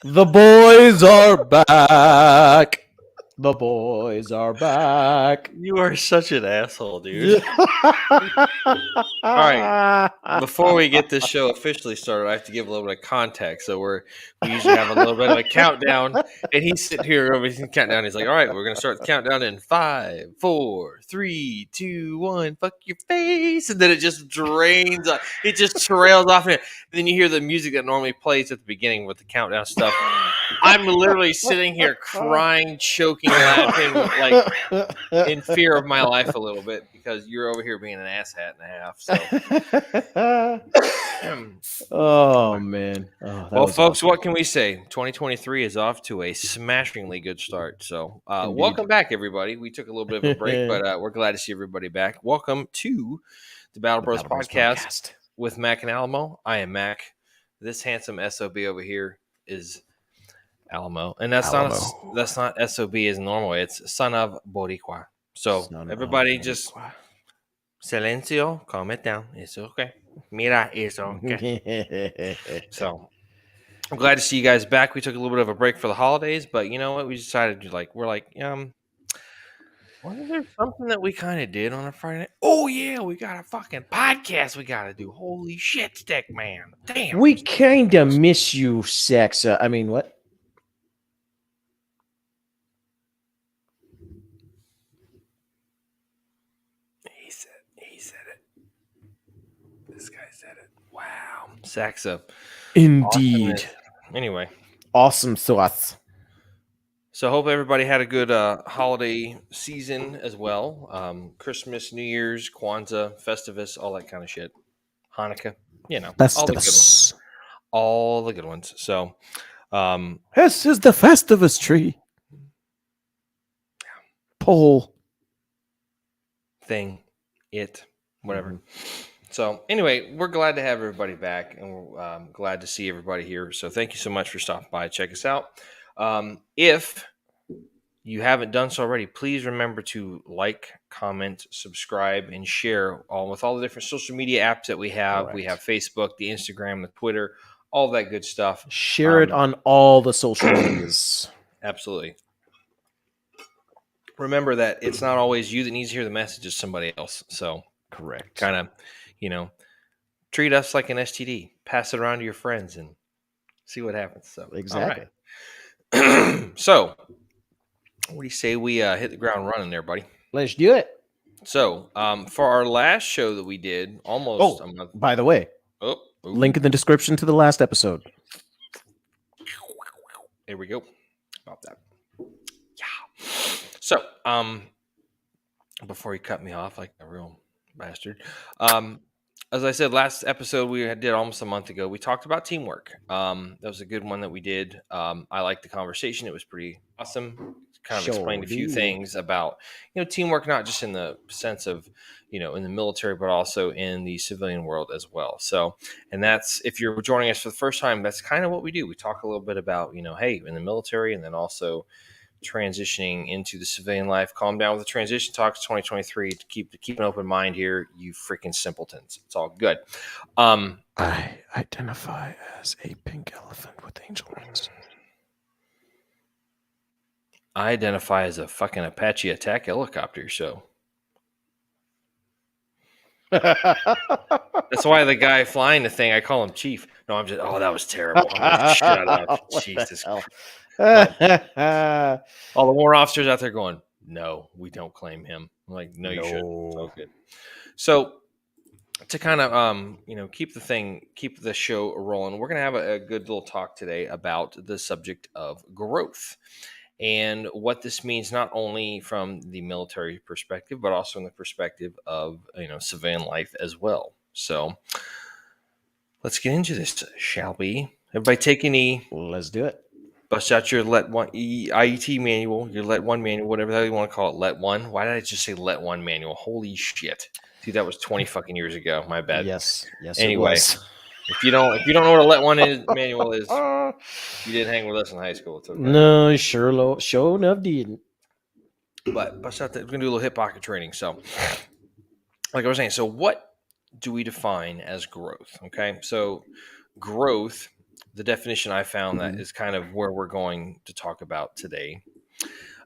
The boys are back. The boys are back. You are such an asshole, dude. All right. Before we get this show officially started, I have to give a little bit of context. So we usually have a little bit of a countdown, and he's sitting here over the countdown. He's like, "All right, we're gonna start the countdown in 5, 4, 3, 2, 1. Fuck your face!" And then it just drains. It just trails off. And then you hear the music that normally plays at the beginning with the countdown stuff. I'm literally sitting here crying, choking, laughing, like in fear of my life a little bit because you're over here being an asshat and a half. So, oh man. well, folks, awesome. What can we say? 2023 is off to a smashingly good start. So, welcome back, everybody. We took a little bit of a break, but we're glad to see everybody back. Welcome to the Battle Bros podcast with Mac and Alamo. I am Mac. This handsome SOB over here is Alamo, and that's not SOB as normal. It's son of Boricua. So everybody just silencio, calm it down. It's okay. Mira, it's okay. So I'm glad to see you guys back. We took a little bit of a break for the holidays, but you know what? We decided to wasn't there something that we kind of did on a Friday night? Oh yeah, we got a fucking podcast we got to do. Holy shit, stick man! Damn, we kind of miss you, sex. I mean, what? He said it. This guy said it. Wow, Saxa. Indeed. Awesome. Anyway, awesome sauce. So I hope everybody had a good holiday season as well. Christmas, New Year's, Kwanzaa, Festivus, all that kind of shit. Hanukkah, Festivus. All the good ones. So this is the Festivus tree. Pole. Thing. It. Whatever. Mm-hmm. So anyway, we're glad to have everybody back, and we're glad to see everybody here. So thank you so much for stopping by. Check us out. If you haven't done so already, please remember to like, comment, subscribe, and share with all the different social media apps that we have. Correct. We have Facebook, the Instagram, the Twitter, all that good stuff. Share it on all the social medias. Absolutely. Remember that it's not always you that needs to hear the message, it's somebody else. So correct. Kind of, treat us like an STD. Pass it around to your friends and see what happens. So exactly. All right. So what do you say we hit the ground running there, buddy? Let's do it. So for our last show that we did, almost a month. By the way, link in the description to the last episode. There we go. About that. Yeah. So before he cut me off like a real bastard. As I said, last episode we did almost a month ago, we talked about teamwork. That was a good one that we did. I liked the conversation. It was pretty awesome. Kind of explained a few things about, teamwork, not just in the sense of, in the military, but also in the civilian world as well. So, and that's, if you're joining us for the first time, that's kind of what we do. We talk a little bit about, hey, in the military, and then also transitioning into the civilian life. Calm down with the transition talks 2023 to keep an open mind here, you freaking simpletons. It's all good. I identify as a pink elephant with angel wings. I identify as a fucking Apache attack helicopter, so that's why the guy flying the thing, I call him Chief. No, I'm just, that was terrible. Shut up. Jesus Christ. All the war officers out there going, no, we don't claim him. I'm like, no, you shouldn't. Okay. So to kind of keep the show rolling, we're gonna have a good little talk today about the subject of growth and what this means, not only from the military perspective, but also in the perspective of civilian life as well. So let's get into this, shall we? Everybody take a knee. Let's do it. Bust out your Let One IET manual, your Let One manual, whatever the hell you want to call it. Let One. Why did I just say Let One manual? Holy shit, dude, that was 20 fucking years ago. My bad. Yes. Anyway, if you don't know what a Let One manual is, you didn't hang with us in high school. It's okay. No, sure enough didn't. But bust out we're gonna do a little hip pocket training. So, like I was saying, so what do we define as growth? Okay, so growth the definition I found that is kind of where we're going to talk about today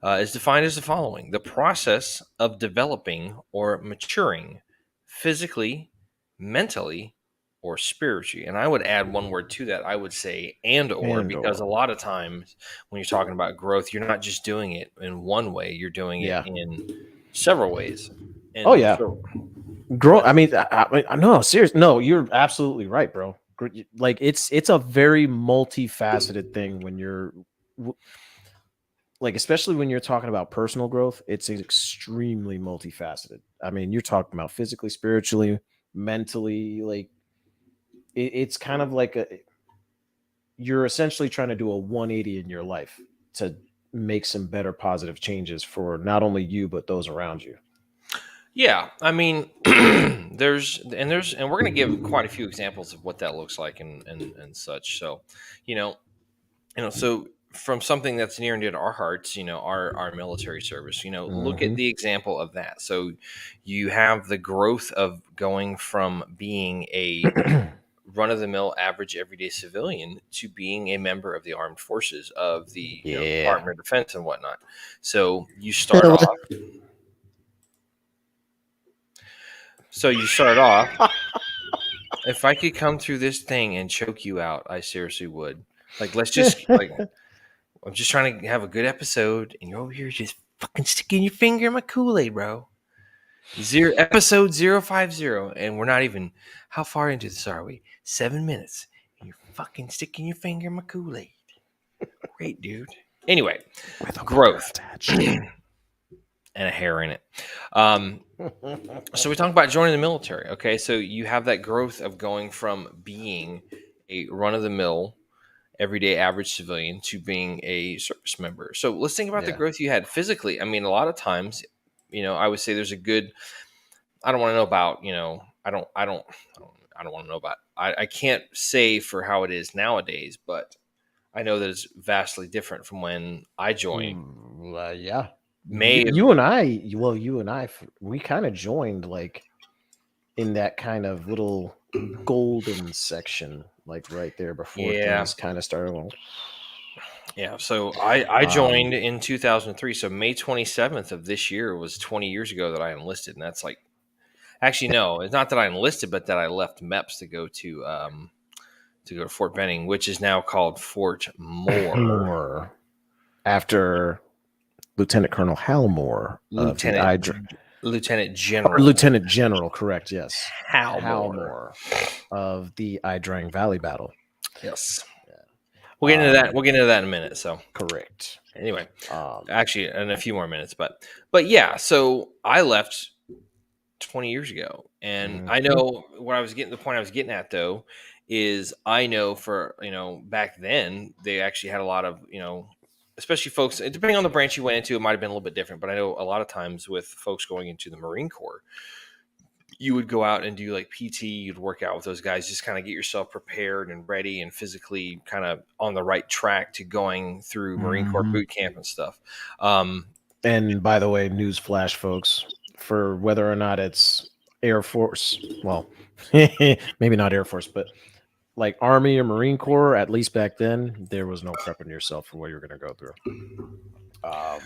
is defined as the following: the process of developing or maturing physically, mentally, or spiritually. And I would add one word to that. I would say and or, And because a or. lot of times when you're talking about growth, you're not just doing it in one way, you're doing it Yeah. in several ways. Oh And yeah. so, go Grow. ahead. I mean, no, serious. No, you're absolutely right, bro. Like it's a very multifaceted thing when you're like, especially when you're talking about personal growth. It's extremely multifaceted. I mean, you're talking about physically, spiritually, mentally. Like it's kind of like you're essentially trying to do a 180 in your life to make some better positive changes for not only you but those around you. Yeah, I mean, and we're going to give quite a few examples of what that looks like and such. So, you know, so from something that's near and dear to our hearts, our military service, look at Hmm. the example of that. So, you have the growth of going from being a run of the mill, average, everyday civilian to being a member of the armed forces of the Yeah. Department of Defense and whatnot. So you start off. So you start off. If I could come through this thing and choke you out, I seriously would. Like, let's just like I'm just trying to have a good episode, and you're over here just fucking sticking your finger in my Kool-Aid, bro. Episode 050, and we're not even how far into this are we? 7 minutes. And you're fucking sticking your finger in my Kool-Aid. Great, dude. Anyway, With a hooker growth attached. and a hair in it. So we talk about joining the military. Okay, so you have that growth of going from being a run-of-the-mill everyday average civilian to being a service member. So let's think about the Yeah. growth you had physically. I mean, a lot of times, I would say there's a good. I don't want to know about. I don't want to know about. I can't say for how it is nowadays, but I know that it's vastly different from when I joined. Yeah. May have, You and I, well, you and I, we kind of joined like in that kind of little golden section, like right there before yeah, things kind of started. yeah. So I Um, joined in 2003. So May 27th of this year was 20 years ago that I enlisted, and that's like actually no, it's not that I enlisted, but that I left MEPS to go to Fort Benning, which is now called Fort Moore. Moore after Lieutenant Colonel Hal Moore of the Lieutenant Lieutenant or General Lieutenant General, correct? Yes, Hal Hal Moore. Moore of the Idrang Valley battle. Yes, Yeah. we'll get into that. We'll get into that in a minute. So Correct. anyway, Um, actually, in a few more minutes, but yeah. So I left 20 years ago, and I mhm. know what I was getting. The point I was getting at though is I know for back then they actually had a lot of especially folks depending on the branch you went into, it might have been a little bit different, but I know a lot of times with folks going into the Marine Corps, you would go out and do like PT, you'd work out with those guys, just kind of get yourself prepared and ready and physically kind of on the right track to going through Marine Corps Mhm. boot camp and stuff. Um, And by the way, news flash, folks, for whether or not it's Air Force, well, maybe not Air Force, but like Army or Marine Corps, at least back then, there was no prepping yourself for what you're going to go through. Um,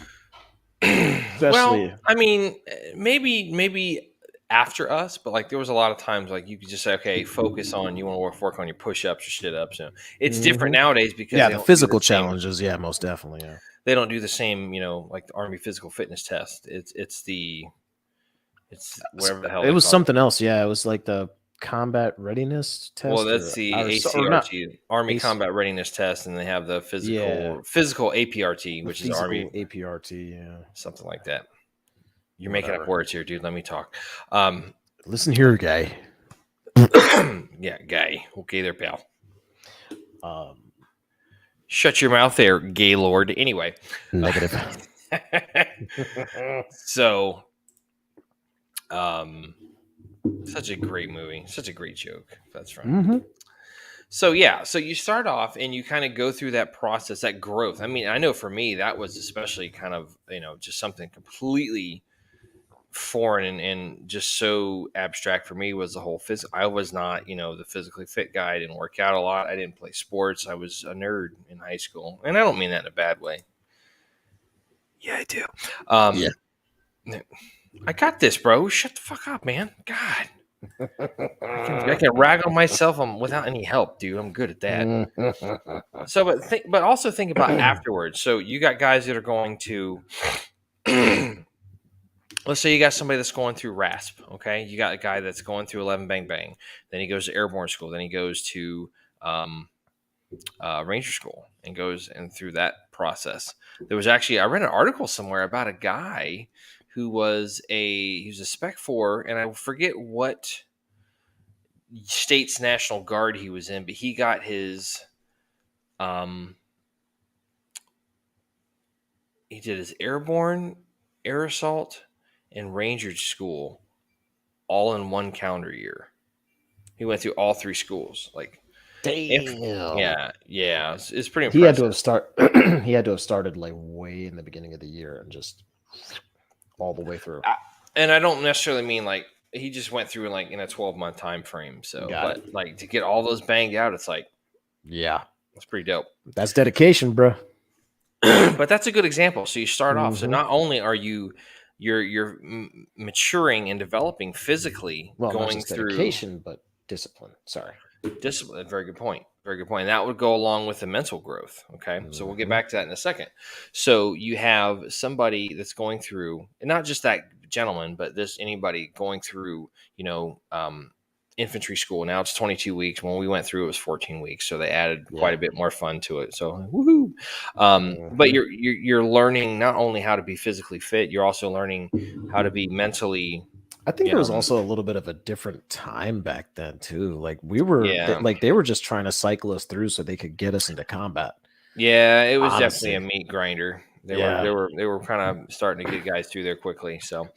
well, especially, I mean, maybe after us, but like there was a lot of times like you could just say, okay, focus on you want to work on your push ups or sit ups. It's different mhm. nowadays because Yeah, they the don't do the physical same. challenges. Yeah, most definitely. Yeah. They don't do the same, like the Army physical fitness test. It's whatever the hell It they was call it. something else. Yeah, it was like the combat readiness Well, test that's the or not. ACRT, Army Ace, Combat Readiness Test, and they have the yeah, physical APRT, the which is Army, physical APRT. Yeah, something like that. You're making up whatever. words here, dude. Let me talk. Um, Listen here, guy. yeah, guy. Okay, there, pal. Um, Shut your mouth there, Gaylord. Anyway, Negative. so um, such a great movie, such a great joke. That's right. Hmm. So yeah, so you start off and you kind of go through that process, that growth. I mean, I know for me that was especially kind of just something completely foreign and just so abstract for me was the whole physical. I was not, the physically fit guy. I didn't work out a lot. I didn't play sports. I was a nerd in high school, and I don't mean that in a bad way. Yeah, I do. Yeah. I got this, bro. Shut the fuck up, man. God, I can rag on myself without any help, dude. I'm good at that. So, but also think about afterwards. So you got guys that are going to. Let's say you got somebody that's going through RASP, okay? You got a guy that's going through 11 Bang Bang. Then he goes to airborne school. Then he goes to um, Ranger school and goes and through that process. There was actually, I read an article somewhere about a guy who was a spec 4, and I forget what state's National Guard he was in, but he got his, he did his airborne, air assault, and Ranger school all in one calendar year. He went through all 3 schools. Like, Damn. yeah, it's pretty impressive. He had to have he had to have started like way in the beginning of the year and just all the way through. And I don't necessarily mean like he just went through like in a 12-month time frame. So, but like to get all those banged out, it's like, yeah, that's pretty dope. That's dedication, bro. But that's a good example. So you start off. So not only are you're maturing and developing physically, well, going not just through dedication, but discipline. Sorry, discipline. Very good point. Very good point. And that would go along with the mental growth. Okay. So we'll get back to that in a second. So you have somebody that's going through, and not just that gentleman, but this anybody going through, infantry school. Now it's 22 weeks. When we went through, it was 14 weeks. So they added quite a bit more fun to it. So woohoo! But you're learning not only how to be physically fit, you're also learning how to be mentally. I think there was also a little bit of a different time back then too. Like we were, like they were just trying to cycle us through so they could get us into combat. Yeah, it was definitely a meat grinder. They were kind of starting to get guys through there quickly. So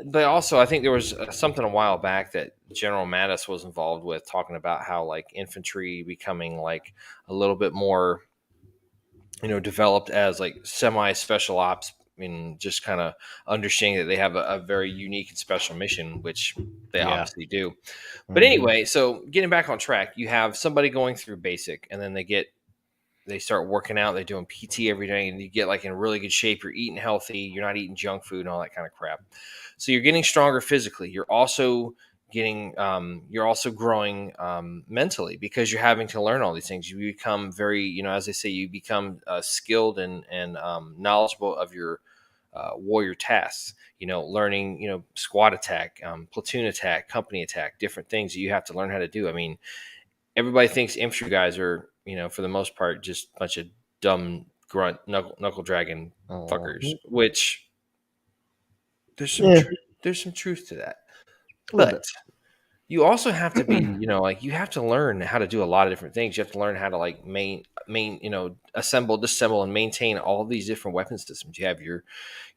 but also I think there was something a while back that General Mattis was involved with, talking about how like infantry becoming like a little bit more, developed as like semi special ops. And just kind of understanding that they have a very unique and special mission, which they obviously do. But anyway, so getting back on track, you have somebody going through basic, and then they start working out. They're doing PT every day, and you get like in really good shape. You're eating healthy. You're not eating junk food and all that kind of crap. So you're getting stronger physically. You're also you're also growing mentally, because you're having to learn all these things. You become very, as they say, you become skilled and knowledgeable of your warrior tasks. Learning, squad attack, platoon attack, company attack, different things that you have to learn how to do. I mean, everybody thinks infantry guys are, for the most part, just a bunch of dumb grunt knuckle dragging fuckers, which there's some truth to that. But you also have to be, like you have to learn how to do a lot of different things. You have to learn how to like assemble, disassemble, and maintain all these different weapon systems. You have your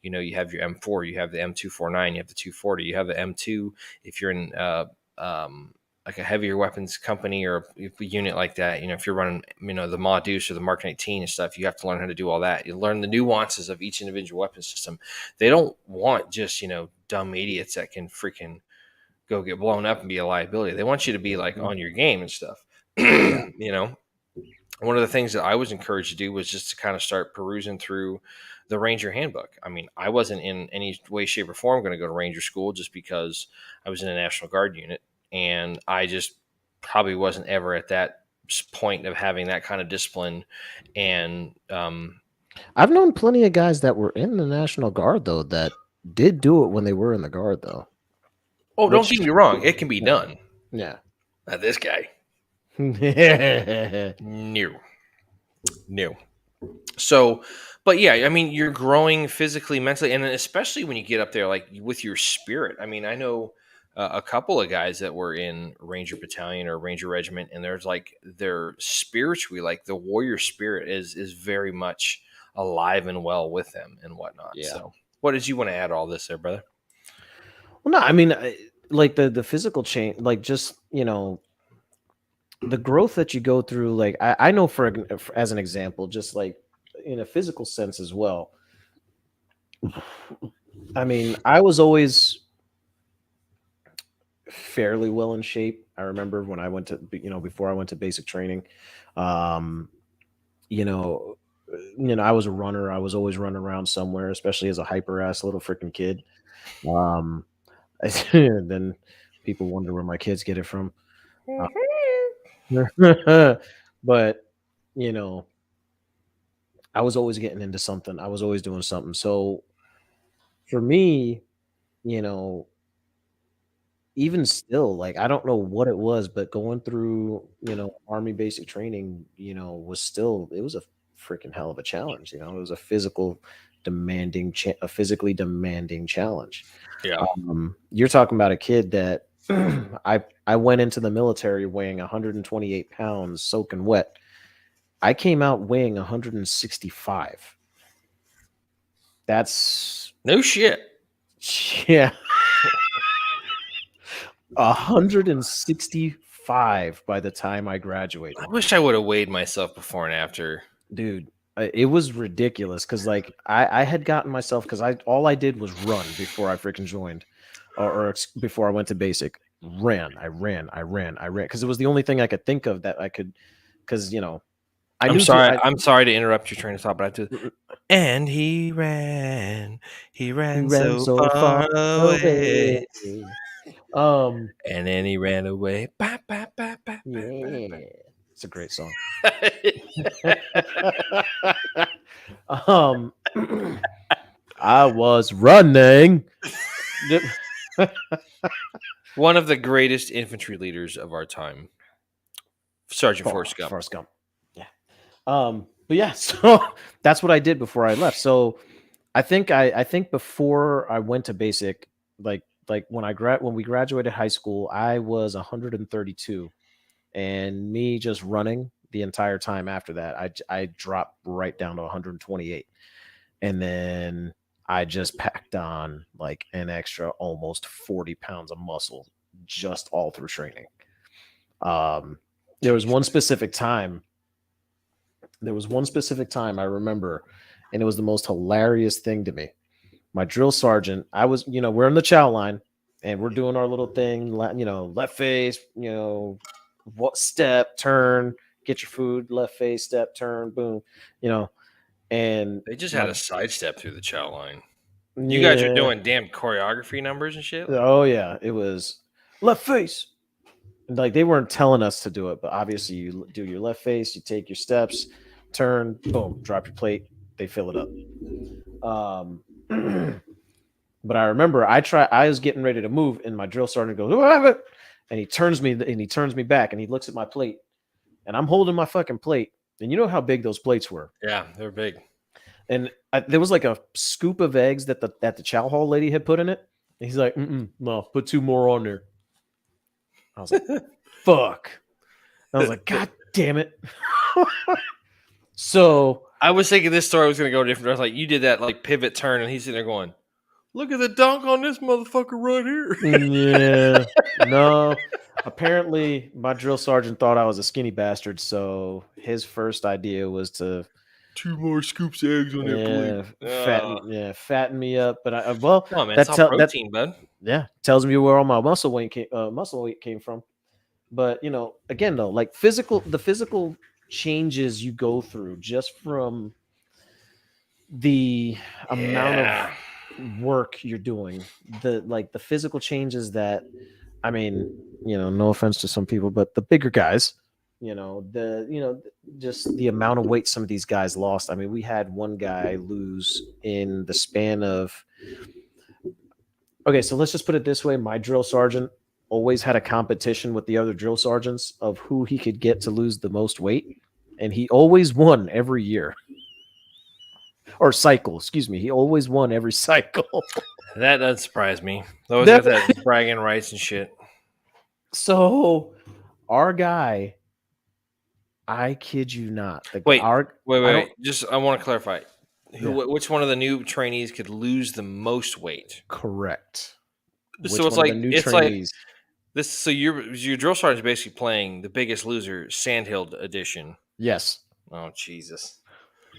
M4, you have the M249, you have the 240, you have the M2. If you're in like a heavier weapons company or a unit like that, if you're running, the Ma Deuce or the Mark 19 and stuff, you have to learn how to do all that. You learn the nuances of each individual weapon system. They don't want just, dumb idiots that can freaking go get blown up and be a liability. They want you to be like on your game and stuff. One of the things that I was encouraged to do was just to kind of start perusing through the Ranger handbook. I mean, I wasn't in any way, shape, or form going to go to Ranger school just because I was in a National Guard unit. And I just probably wasn't ever at that point of having that kind of discipline. And I've known plenty of guys that were in the National Guard, though, that did do it when they were in the Guard, though. Oh, don't get me wrong. It can be done. Yeah. Not this guy. No. So, but yeah, I mean, you're growing physically, mentally, and especially when you get up there, like with your spirit. I mean, I know a couple of guys that were in Ranger Battalion or Ranger Regiment, and there's like they're spiritually, like the warrior spirit is very much alive and well with them and whatnot. Yeah. So, what did you want to add to all this there, brother? Well, no, I mean, like the physical change, like just the growth that you go through. Like I know for as an example, just like in a physical sense as well. I mean, I was always fairly well in shape. I remember when I went to, before I went to basic training, um, you know, I was a runner. I was always running around somewhere, especially as a hyper ass little freaking kid. Um, then people wonder where my kids get it from. Uh, but you know, I was always getting into something. I was always doing something. So for me, you know, even still, like I don't know what it was, but going through, army basic training, was still it was a freaking hell of a challenge. It was a a physically demanding challenge. Yeah. You're talking about a kid that I went into the military weighing 128 pounds, soaking wet. I came out weighing 165. That's No shit. yeah, 165 by the time I graduated. I wish I would have weighed myself before and after. Dude, it was ridiculous because like I had gotten myself because I all I did was run before I freaking joined, before I went to basic. I ran because it was the only thing I could think of that I could, because I I'm knew sorry. I I'm sorry to interrupt your train of thought, but I have to. mm, And he he ran ran so so far far away, away. Um, and then he ran away. Ba, ba, ba, ba, ba, ba, yeah, it's a great song. ba. um, I was running. One of the greatest infantry leaders of our time, Sergeant Forrest Gump. Forrest Gump. Yeah. But yeah, so that's what I did before I left. So I think before I went to basic, like when we graduated high school, I was 132, and me just running the entire time after that, I dropped right down to 128, and then I just packed on like an extra almost 40 pounds of muscle just all through training. Um, there was one specific time I remember, and it was the most hilarious thing to me. My drill sergeant, we're in the chow line and we're doing our little thing, left face, what step, turn, get your food, left face, step, turn, boom, you know, and They just had my, a sidestep through the chow line. You guys are yeah, doing damn choreography numbers and shit. oh yeah, it was left face. Like they weren't telling us to do it, but obviously you do your left face, you take your steps, turn, boom, drop your plate, they fill it up. But I remember I was getting ready to move, and my drill sergeant goes, "What?" And he turns me back, and he looks at my plate, and I'm holding my fucking plate, and you know how big those plates were, Yeah, they're big. and there was like a scoop of eggs that the chow hall lady had put in it. And he's like, "No, put two more on there." I was like, "Fuck." I was like, "God damn it." So I was thinking this story was going to go different. I was like, you did that like pivot turn, and he's sitting there going, "Look at the dunk on this motherfucker right here." yeah, no. Apparently, my drill sergeant thought I was a skinny bastard, so his first idea was to Two more scoops of eggs on that plate. fatten me up. But well, No, man, it's all that protein, bud. tells me where all my muscle weight came from. But again though, like the physical changes you go through just from the amount of Yeah. work you're doing, the physical changes that, I mean, no offense to some people, but the bigger guys, just the amount of weight some of these guys lost. I mean, we had one guy lose in the span of, okay, so let's just put it this way. My drill sergeant always had a competition with the other drill sergeants of who he could get to lose the most weight. And he always won every year, or cycle, excuse me. He always won every cycle. That doesn't surprise me. They always got that bragging rights and shit. So our guy, I kid you not, Wait, our wait, I don't wait. Just I want to clarify. yeah, Which one of the new trainees could lose the most weight? correct. So Which one of the new it's like trainees? this. So your drill sergeant is basically playing the Biggest Loser Sandhill edition. Yes. Oh Jesus.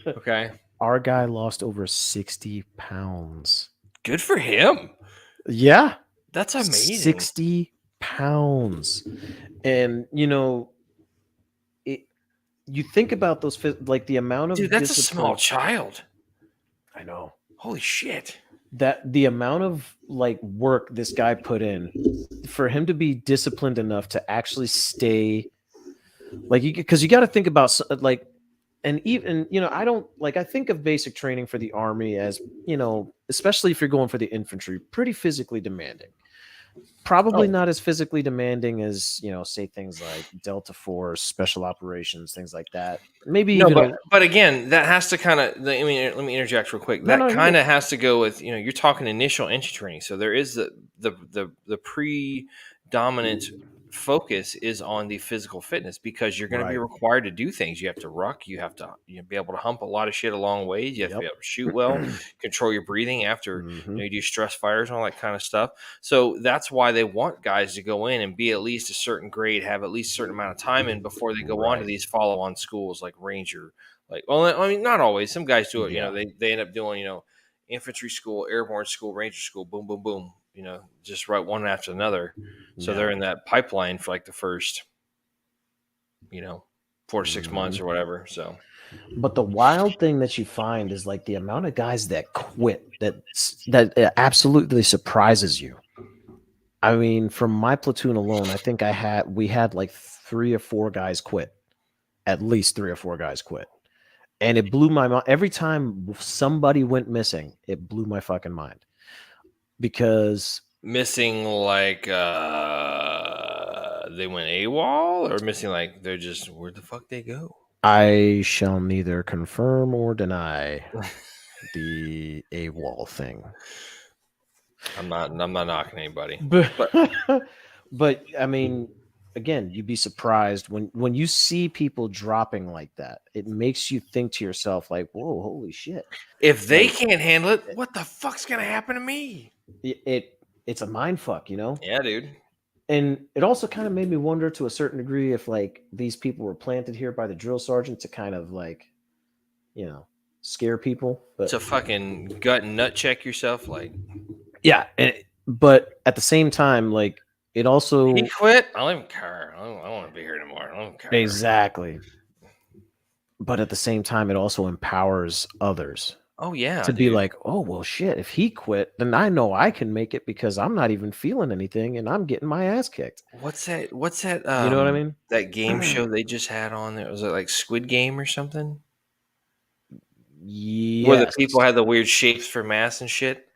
Okay. Our guy lost over 60 pounds. Good for him. Yeah. That's amazing. 60 pounds. And, you know, you think about those, like the amount of Dude, that's a small discipline. child. I know. Holy shit. That the amount of like work this guy put in for him to be disciplined enough to actually stay like because you got to think about like and even I don't like I think of basic training for the army as especially if you're going for the infantry, pretty physically demanding. Probably Oh. not as physically demanding as say things like Delta Force, special operations, things like that. Maybe No, even but again, that has to kind of. Let me interject real quick. no, That you're kind good. of has to go with you're talking initial entry training. So there is the predominant focus is on the physical fitness because you're going to be Right. required to do things. You have to ruck. You have to be able to hump a lot of shit a long ways. You have to be Yep. able to shoot well, control your breathing after Mhm. you do stress fires and all that kind of stuff. So that's why they want guys to go in and be at least a certain grade, have at least a certain amount of time in before they go on to Right. these follow-on schools like Ranger. Like, well, I mean, not always. Some guys do it. Yeah. They end up doing infantry school, airborne school, ranger school, boom, boom, boom. Just right one after another. So Yeah. they're in that pipeline for like the first 4 to 6 months Mhm. or whatever. So, But the wild thing that you find is like the amount of guys that quit that absolutely surprises you. I mean, from my platoon alone, I think we had like 3 or 4 guys quit. At least 3 or 4 guys quit. And it blew my mind. Every time somebody went missing, it blew my fucking mind. Because missing like they went AWOL or missing like they're just where the fuck they go? I shall neither confirm or deny the AWOL thing. I'm not knocking anybody. But, but I mean, again, you'd be surprised when you see people dropping like that. It makes you think to yourself, like, "Whoa, holy shit!" If they Like can't handle it, what the fuck's gonna happen to me? it's a mind fuck, Yeah, dude. And it also kind of made me wonder to a certain degree if like these people were planted here by the drill sergeant to kind of like, scare people. But To fucking gut and nut check yourself, like yeah, but at the same time, like it also he quit. I don't even care. I don't want to be here anymore. I don't care. exactly. But at the same time, it also empowers others Oh yeah, to be dude. like, oh well, shit. If he quit, then I know I can make it because I'm not even feeling anything and I'm getting my ass kicked. What's that? What's that? You know what I mean? That game show they just had on there. Was it like Squid Game or something? Where the Yes. people had the weird shapes for masks and shit.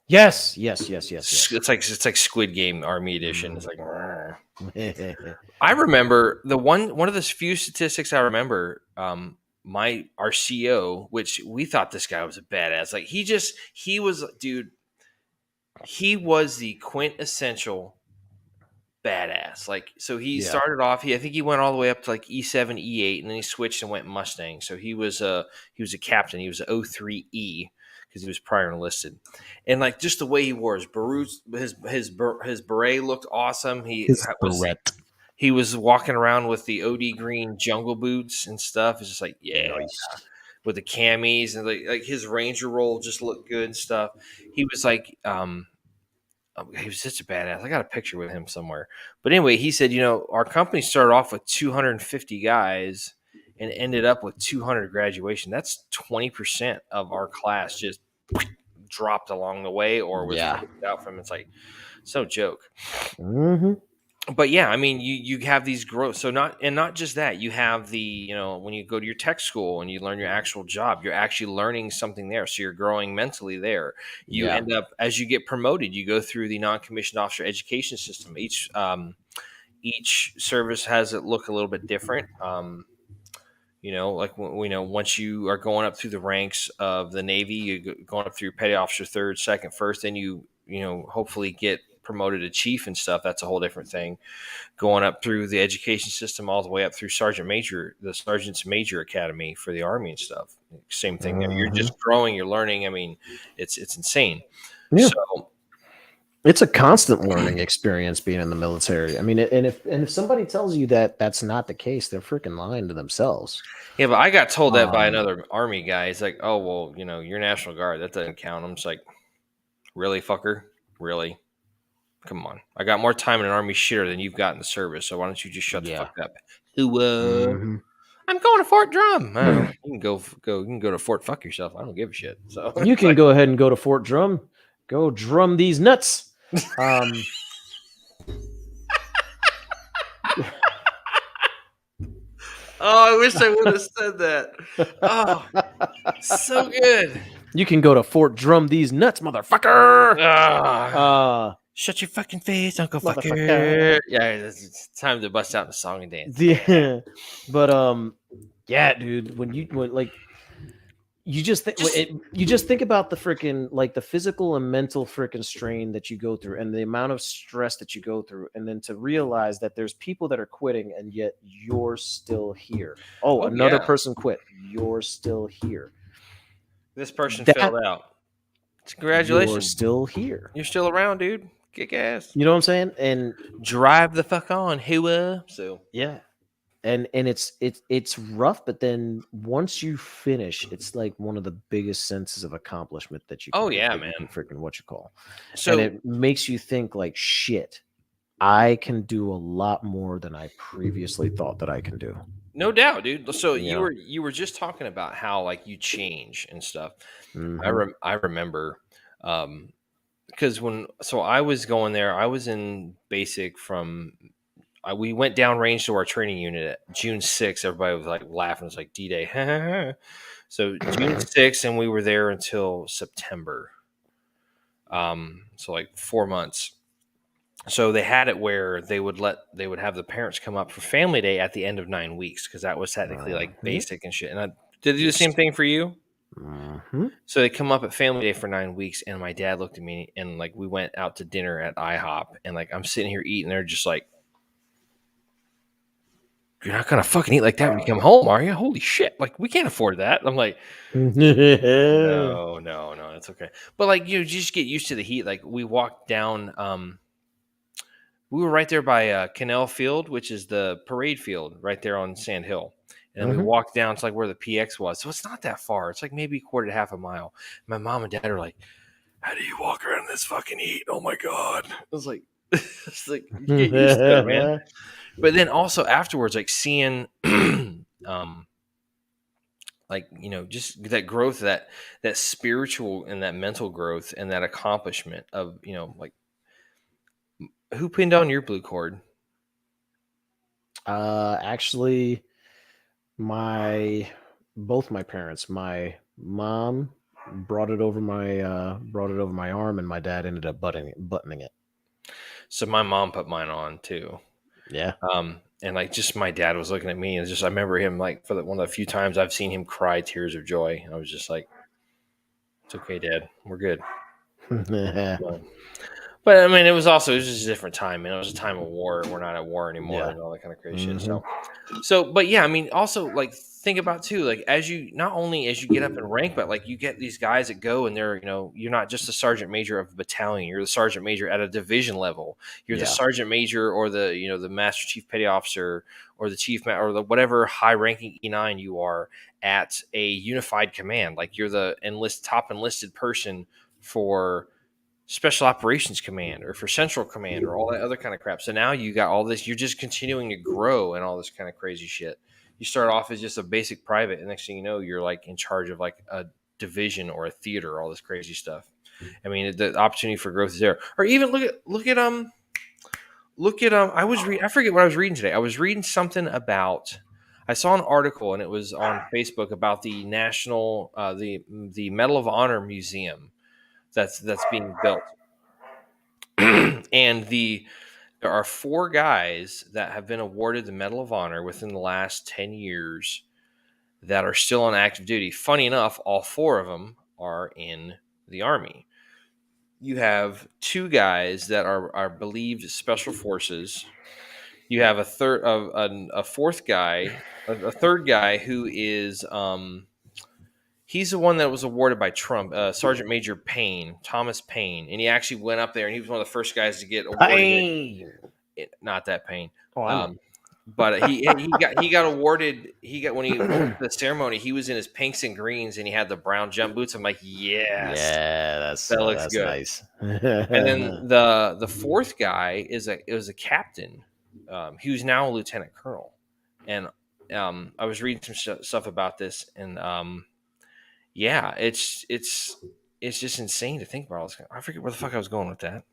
Yes. Yes. Yes. Yes. Yes. It's like Squid Game Army Edition. It's like. Mm. I remember one of the few statistics I remember. Our CO, which we thought this guy was a badass. Like he was, dude. He was the quintessential badass. Like, so he Yeah. started off. I think he went all the way up to like E7, E8, and then he switched and went Mustang. So he was a captain. He was a 03E because he was prior enlisted, and like just the way he wore his his beret looked awesome. His Barrett. He was walking around with the OD green jungle boots and stuff. It's just like, yeah, Nice. with the camis and like his Ranger roll just looked good and stuff. He was like, he was such a badass. I got a picture with him somewhere. But anyway, he said, our company started off with 250 guys and ended up with 200 graduation. That's 20% of our class just dropped along the way or was Yeah. phased out from. It's like, it's no joke. Mm-hmm. But yeah, I mean, you have these growth. So not just that, you have the, when you go to your tech school and you learn your actual job, you're actually learning something there. So you're growing mentally there. You Yeah. end up, as you get promoted, you go through the non-commissioned officer education system. Each service has it look a little bit different. Like once you are going up through the ranks of the Navy, you're going up through petty officer, third, second, first, then you hopefully get promoted to chief and stuff. That's a whole different thing. Going up through the education system all the way up through sergeant major, the sergeant's major academy for the Army and stuff. Same thing there. You're just growing, you're learning. I mean, it's insane. Yeah. So It's a constant learning experience being in the military. I mean, and if somebody tells you that that's not the case, they're freaking lying to themselves. yeah, but I got told that by another Army guy. He's like, "Oh well, you're National Guard. That doesn't count." I'm just like, Really, fucker? Really? Come on. I got more time in an army shitter than you've got in the service, so why don't you just shut the Yeah. fuck up? Who, Mhm. I'm going to Fort Drum. You can go, you can go to Fort Fuck yourself. I don't give a shit. So You it's can like, go ahead and go to Fort Drum. Go drum these nuts. Um, oh, I wish I would have said that. Oh, so good. you can go to Fort Drum these nuts, motherfucker. Ah. Shut your fucking face, Uncle Fucker. Motherfucker. Yeah, it's time to bust out the song and dance. Yeah. But yeah, dude, when like you just think you just think about the freaking like the physical and mental freaking strain that you go through and the amount of stress that you go through, and then to realize that there's people that are quitting and yet you're still here. Oh, Oh, another yeah. person quit. You're still here. This person That filled out. you're Congratulations. still here. You're still around, dude. Kick ass. You know what I'm saying? And Drive the fuck on, Hua. So yeah. And it's rough, but then once you finish, it's like one of the biggest senses of accomplishment that you can oh get, yeah, that you man. can freaking what you call. And So it makes you think like shit. I can do a lot more than I previously thought that I can do. no doubt, dude. So Yeah. you were just talking about how like you change and stuff. Mhm. I remember because I was going there, I was in basic from we went down range to our training unit at June 6th. Everybody was like laughing. It's like D-Day. So June 6th, and we were there until September. So like 4 months. So they had it where they would have the parents come up for family day at the end of 9 weeks, because that was technically like Mhm. basic and shit. And did they do the Yes. same thing for you? Mhm. So they come up at family day for 9 weeks, and my dad looked at me, and like we went out to dinner at IHOP, and like I'm sitting here eating, they're just like, "You're not gonna fucking eat like that when you come home, are you? Holy shit! Like we can't afford that." I'm like, no, it's okay. But like you just get used to the heat. Like we walked down. We were right there by Canal Field, which is the parade field right there on Sand Hill. And then we Mhm. walked down to like where the PX was. So it's not that far. It's like maybe a quarter to half a mile. My mom and dad are like, "How do you walk around this fucking heat? Oh my God." I was like, it's like, you get used to it, man. But then also afterwards, like seeing, like, just that growth, that spiritual and that mental growth and that accomplishment of, like, who pinned on your blue cord? Actually, both my parents. My mom brought it over my arm, and my dad ended up buttoning it. So my mom put mine on too. Yeah. And like just my dad was looking at me, and just I remember him like for one of the few times I've seen him cry tears of joy. And I was just like, "It's okay, Dad. We're good." So, but I mean, it was just a different time, and it was a time of war. We're not at war anymore, Yeah. and all that kind of crazy shit. Mhm. But yeah, I mean, also like think about too, like as you not only as you get up in rank, but like you get these guys that go and they're, you're not just a sergeant major of a battalion, you're the sergeant major at a division level, you're the Yeah. sergeant major or the, the master chief petty officer or the or the whatever high ranking E9 you are at a unified command. Like you're the top enlisted person for Special Operations Command or for Central Command or all that other kind of crap. So now you got all this, you're just continuing to grow and all this kind of crazy shit. You start off as just a basic private, and next thing you know, you're like in charge of like a division or a theater, all this crazy stuff. I mean, the opportunity for growth is there. Or even I forget what I was reading today. I was reading something about, I saw an article and it was on Facebook about the national the Medal of Honor Museum that's being built. And there are 4 guys that have been awarded the Medal of Honor within the last 10 years that are still on active duty. Funny enough, all 4 of them are in the Army. You have 2 guys that are believed special forces. You have a fourth guy, a third guy who is he's the one that was awarded by Trump, Sergeant Major Payne, Thomas Payne, and he actually went up there and he was one of the first guys to get awarded it. Pain. Not that Payne. Oh, I know. But he got awarded. He got when he went to the ceremony. He was in his pinks and greens, and he had the brown jump boots. I'm like, yes, Yeah, that looks that's good. nice. And then the fourth guy was a captain. He was now a lieutenant colonel, and I was reading some stuff about this, and yeah, it's just insane to think about all this. I forget where the fuck I was going with that.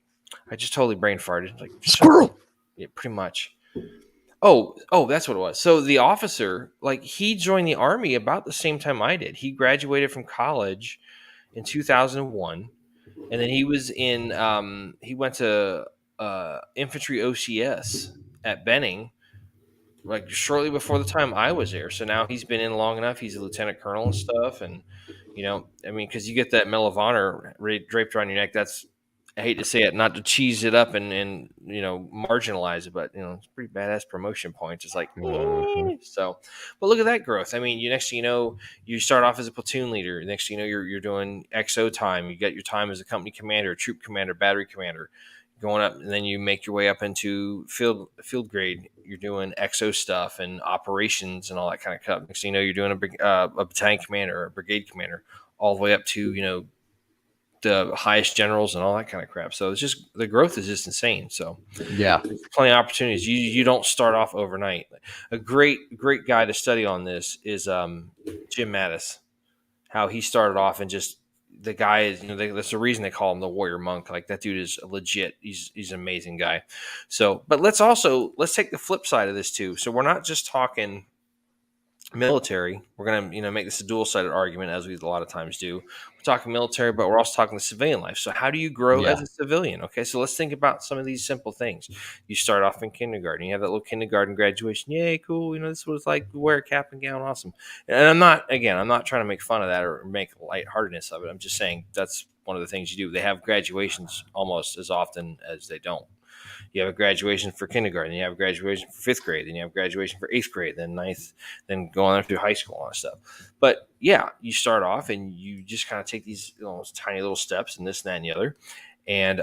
I just totally brain farted. Like Squirrel. yeah, pretty much. Oh, that's what it was. So the officer, like, he joined the army about the same time I did. He graduated from college in 2001, and then he went to infantry OCS at Benning, like shortly before the time I was there. So now he's been in long enough. He's a lieutenant colonel and stuff, and I mean, because you get that Medal of Honor draped around your neck. That's, I hate to say it, not to cheese it up and marginalize it, but it's pretty badass promotion points. It's like so, but look at that growth. I mean, next thing you know, you start off as a platoon leader. Next thing you know, you're doing XO time. You get your time as a company commander, troop commander, battery commander, going up, and then you make your way up into field grade. You're doing XO stuff and operations and all that kind of stuff. Next thing you know, you're doing a battalion commander or a brigade commander, all the way up to the highest generals and all that kind of crap. So it's just, the growth is just insane. So Yeah. there's plenty of opportunities. You don't start off overnight. A great guy to study on this is Jim Mattis. How he started off, and just, the guy is, that's the reason they call him the warrior monk. Like, that dude is legit. He's an amazing guy. So, but let's take the flip side of this too. So we're not just talking military. We're gonna make this a dual-sided argument, as we a lot of times do. We're talking military, but we're also talking the civilian life. So how do you grow as a civilian? Okay, so let's think about some of these simple things. You start off in kindergarten. You have that little kindergarten graduation. Yay, cool. This is what it's like. Wear a cap and gown. Awesome. And I'm not trying to make fun of that or make lightheartedness of it. I'm just saying that's one of the things you do. They have graduations almost as often as they don't. You have a graduation for kindergarten, you have a graduation for fifth grade, then you have graduation for eighth grade, then ninth, then going on through high school, all that stuff. But yeah, you start off and you just kind of take these tiny little steps and this and that and the other. And,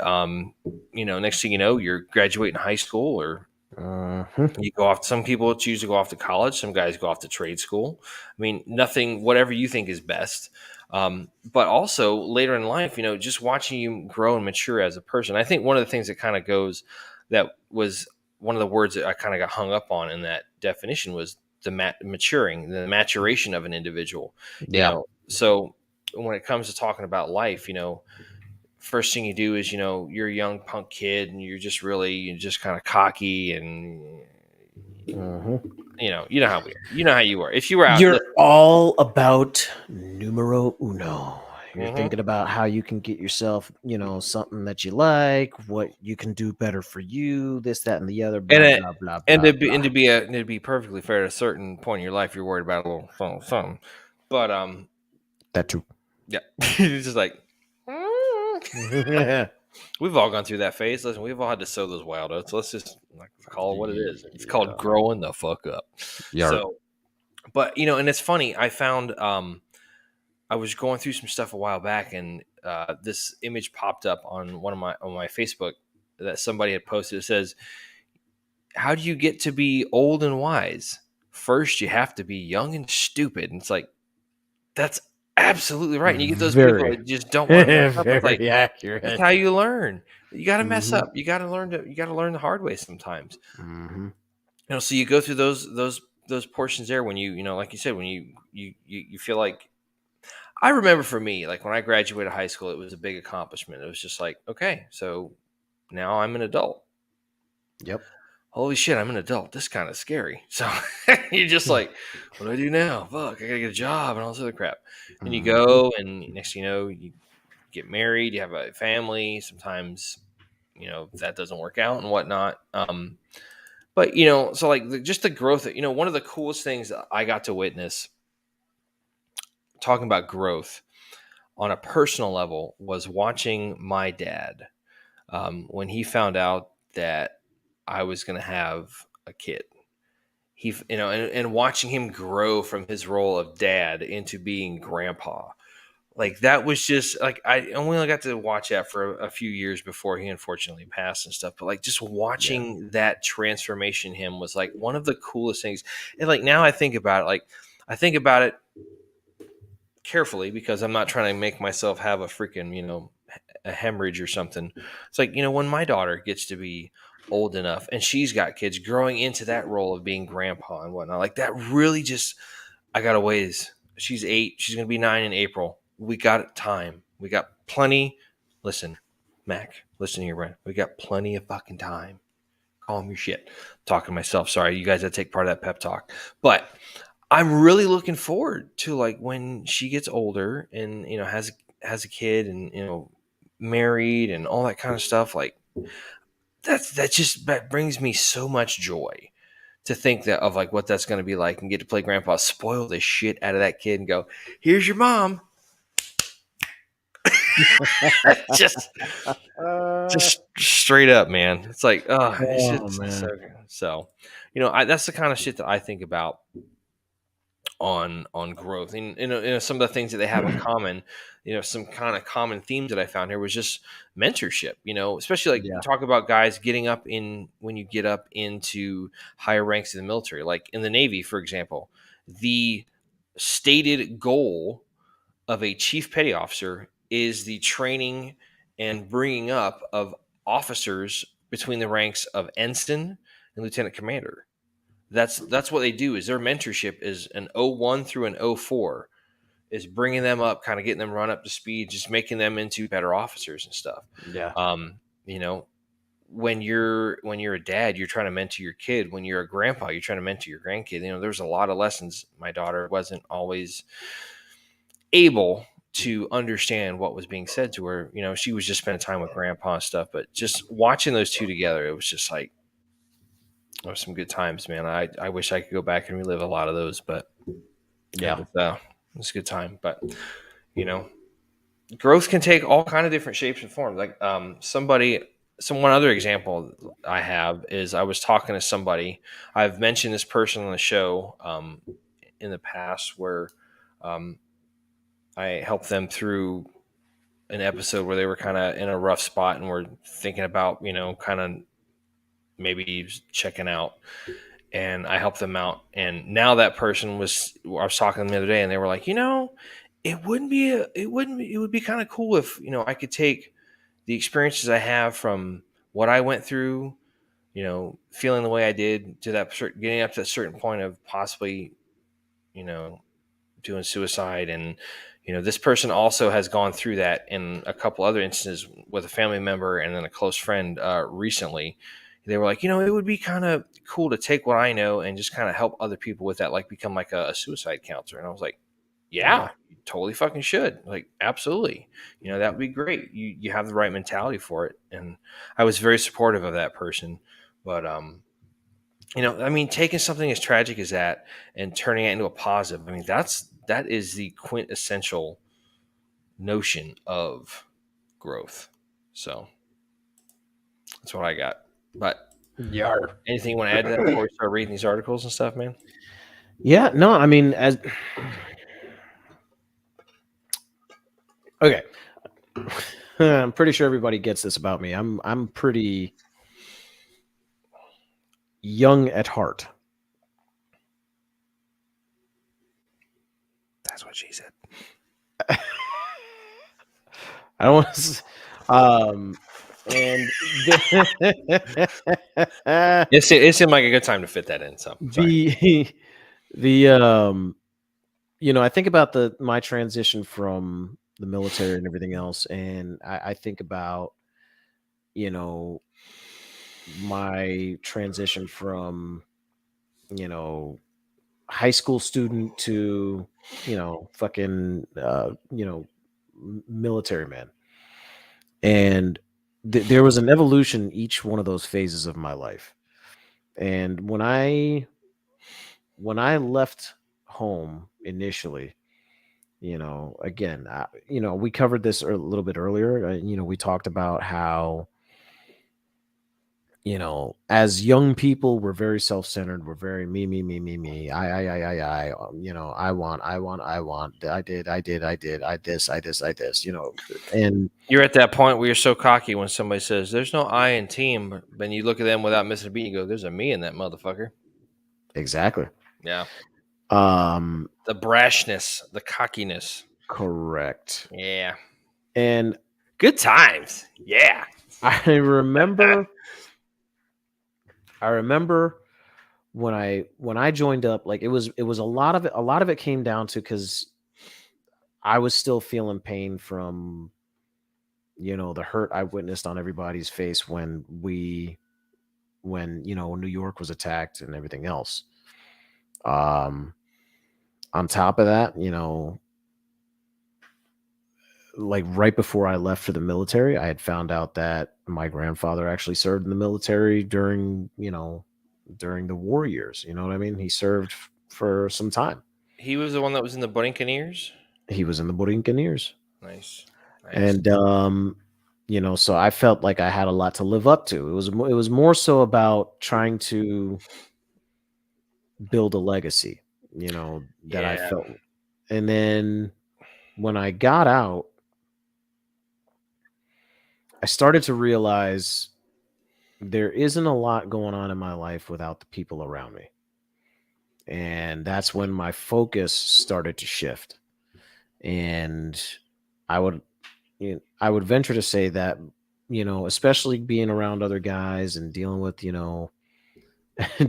next thing you know, you're graduating high school, or you go off. Some people choose to go off to college. Some guys go off to trade school. I mean, nothing, whatever you think is best. But also later in life, just watching you grow and mature as a person. I think one of the things that kind of goes, that was one of the words that I kind of got hung up on in that definition, was the maturing, the maturation of an individual. Yeah. So when it comes to talking about life, first thing you do is, you're a young punk kid and you're just kind of cocky, and you know how we are. You know how you are. If you were out, you're all about numero uno. You're Mhm. thinking about how you can get yourself, something that you like, what you can do better for you, this, that, and the other, blah, And blah, blah, and blah, to be blah. and to be perfectly fair, at a certain point in your life, you're worried about a little something. But That too. yeah, it's just like we've all gone through that phase. Listen, we've all had to sow those wild oats. Let's just call it what it is. It's called growing the fuck up. Yeah. So, but and it's funny. I found I was going through some stuff a while back, and this image popped up on on my Facebook that somebody had posted. It says, "How do you get to be old and wise? First, you have to be young and stupid." And it's like, that's absolutely right. And you get those people that just don't want to mess up. It's like, accurate. that's how you learn. You got to mess Mhm. up. You got to learn the hard way sometimes. Mm-hmm. So you go through those portions there when like you said, when you feel like. I remember for me, like when I graduated high school, it was a big accomplishment. It was just like, okay, so now I'm an adult. Yep. Holy shit, I'm an adult. This is kind of scary. So you're just like, what do I do now? Fuck, I gotta get a job and all this other crap. And you go, and next thing you know, you get married, you have a family. Sometimes, that doesn't work out and whatnot. But so like just the growth. One of the coolest things that I got to witness, talking about growth on a personal level, was watching my dad when he found out that I was going to have a kid. And watching him grow from his role of dad into being grandpa. Like that was just like I only got to watch that for a few years before he unfortunately passed and stuff. But like just Yeah. watching that transformation in him was like one of the coolest things. And like now I think about it, like I think about it carefully because I'm not trying to make myself have a freaking, a hemorrhage or something. It's like, when my daughter gets to be old enough and she's got kids growing into that role of being grandpa and whatnot, like that really just, I got to ways. She's 8. She's going to be 9 in April. We got time. We got plenty. Listen, Mac, listen here, Brent. We got plenty of fucking time. Calm your shit. I'm talking to myself. Sorry, you guys had to take part of that pep talk. But I'm really looking forward to like when she gets older and has a kid and married and all that kind of stuff. Like that brings me so much joy to think that of like what that's going to be like and get to play grandpa, spoil the shit out of that kid and go, here's your mom. just Uh, just straight up, man. It's like, oh, it's oh just so man. good. So, that's the kind of shit that I think about on growth and some of the things that they have in common. Some kind of common themes that I found here was just mentorship, especially like you Yeah. talk about guys getting up in when you get up into higher ranks in the military, like in the Navy, for example. The stated goal of a chief petty officer is the training and bringing up of officers between the ranks of ensign and lieutenant commander. That's what they do. Is their mentorship is an 01 through an 04, is bringing them up, kind of getting them run up to speed, just making them into better officers and stuff. Yeah. You know, when you're a dad, you're trying to mentor your kid. When you're a grandpa, you're trying to mentor your grandkid. There's a lot of lessons my daughter wasn't always able to understand what was being said to her. She was just spending time with grandpa and stuff, but just watching those two together, it was just like, it was some good times, man. I wish I could go back and relive a lot of those, but it Yeah. was a good time. But you know, growth can take all kind of different shapes and forms. Like one other example I have is I was talking to somebody. I've mentioned this person on the show in the past where um, I helped them through an episode where they were kind of in a rough spot and were thinking about kind of maybe checking out, and I helped them out. And now that person I was talking to them the other day, and they were like, it would be kind of cool if I could take the experiences I have from what I went through, feeling the way I did to getting up to a certain point of possibly, you know, doing suicide. And this person also has gone through that in a couple other instances with a family member and then a close friend recently. They were like, it would be kind of cool to take what I know and just kind of help other people with that, like become like a suicide counselor. And I was like, Yeah. yeah, you totally fucking should. Like, absolutely. That would be great. You have the right mentality for it. And I was very supportive of that person. But I mean, taking something as tragic as that and turning it into a positive, I mean, that is the quintessential notion of growth. So that's what I got. But Yeah. anything you want to add to that before we start reading these articles and stuff, man? Yeah. No, I mean, as okay. I'm pretty sure everybody gets this about me. I'm pretty young at heart. That's what she said. I don't want to. And It seemed like a good time to fit that in. So sorry. the I think about my transition from the military and everything else, and I think about my transition from high school student to fucking military man, and there was an evolution in each one of those phases of my life. And when I left home initially, again, we covered this a little bit earlier. We talked about how as young people, we're very self-centered. We're very me, me, me, me, me. I. I want. I did. And You're at that point where you're so cocky when somebody says, "There's no I in team," then you look at them without missing a beat. You go, "There's a me in that motherfucker." exactly. Yeah, Um, the brashness, the cockiness. correct. Yeah, And good times. Yeah, I remember, I remember when I joined up, like it was a lot of it came down to because I was still feeling pain from the hurt I witnessed on everybody's face when New York was attacked and everything else. Um, on top of that, like right before I left for the military, I had found out that my grandfather actually served in the military during the war years. You know what I mean? He served for some time. he was the one that was in the Buccaneers. He was in the Buccaneers. Nice, nice. And so I felt like I had a lot to live up to. It was more so about trying to build a legacy, that I Yeah, felt. And then when I got out, I started to realize there isn't a lot going on in my life without the people around me. And that's when my focus started to shift. And I would I would venture to say that, especially being around other guys and dealing with,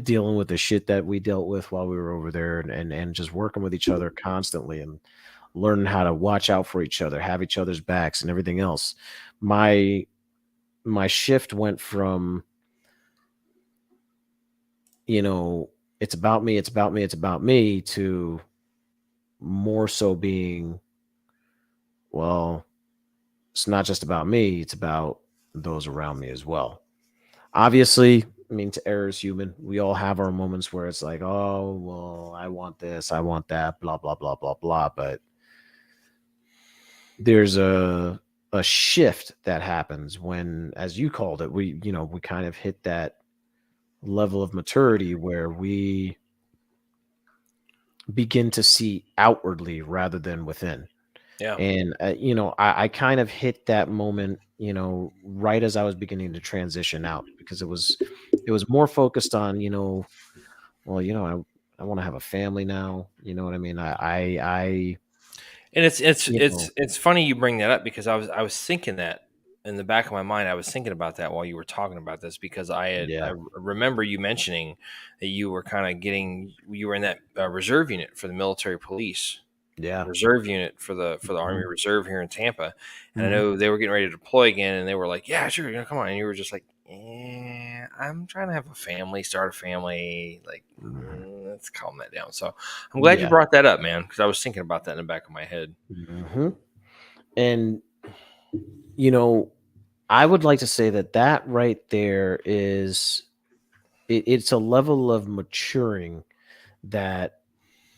dealing with the shit that we dealt with while we were over there, and just working with each other constantly and learning how to watch out for each other, have each other's backs and everything else. My my shift went from, you know, it's about me, it's about me, it's about me to more so being, well, it's not just about me, it's about those around me as well. Obviously, I mean, to err is human. We all have our moments where it's like, oh, well, I want this, I want that, blah, blah, blah, blah, blah. But there's a shift that happens when, as you called it, we kind of hit that level of maturity where we begin to see outwardly rather than within. yeah. And I kind of hit that moment, right as I was beginning to transition out, because it was more focused on, well, I want to have a family now. You know what I mean? I And it's it's you it's know, it's funny you bring that up because I was thinking that in the back of my mind. I was thinking about that while you were talking about this because I yeah, remember you mentioning that you were kind of you were in that reserve unit for the military police yeah, reserve unit for the Army mhm, Reserve here in Tampa, and I mhm, know they were getting ready to deploy again, and they were like, "Yeah, sure, come on," and you were just like, I'm trying to have a family, start a family, like." mhm, Let's calm that down. So I'm glad you yeah, brought that up, man, because I was thinking about that in the back of my head. mhm. And you know, I would like to say that right there is it's a level of maturing that,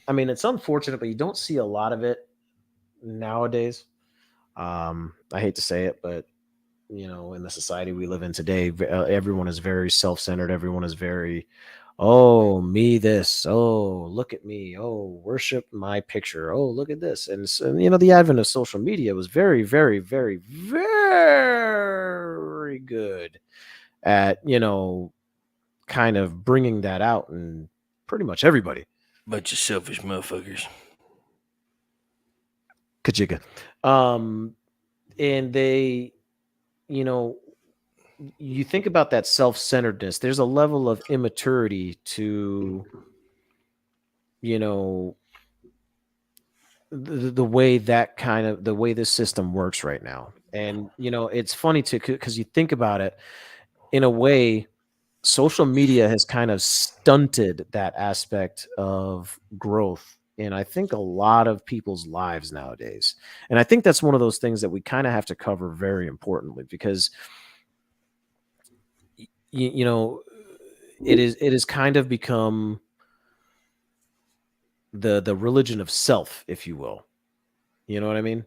I mean, it's unfortunate, but you don't see a lot of it nowadays. I hate to say it, but in the society we live in today, everyone is very self-centered. Everyone is very, oh, me this, oh, look at me, oh, worship my picture, oh, look at this. And so, the advent of social media was very, very, very, very good at, kind of bringing that out in pretty much everybody. Bunch of selfish motherfuckers. Kajika. Um, and they, you know, you think about that self-centeredness, there's a level of immaturity to, you know, the way the way this system works right now. And it's funny too, because you think about it in a way, social media has kind of stunted that aspect of growth in, I think, a lot of people's lives nowadays. And I think that's one of those things that we kind of have to cover very importantly, because you know it is kind of become the religion of self, if you will. You know what I mean?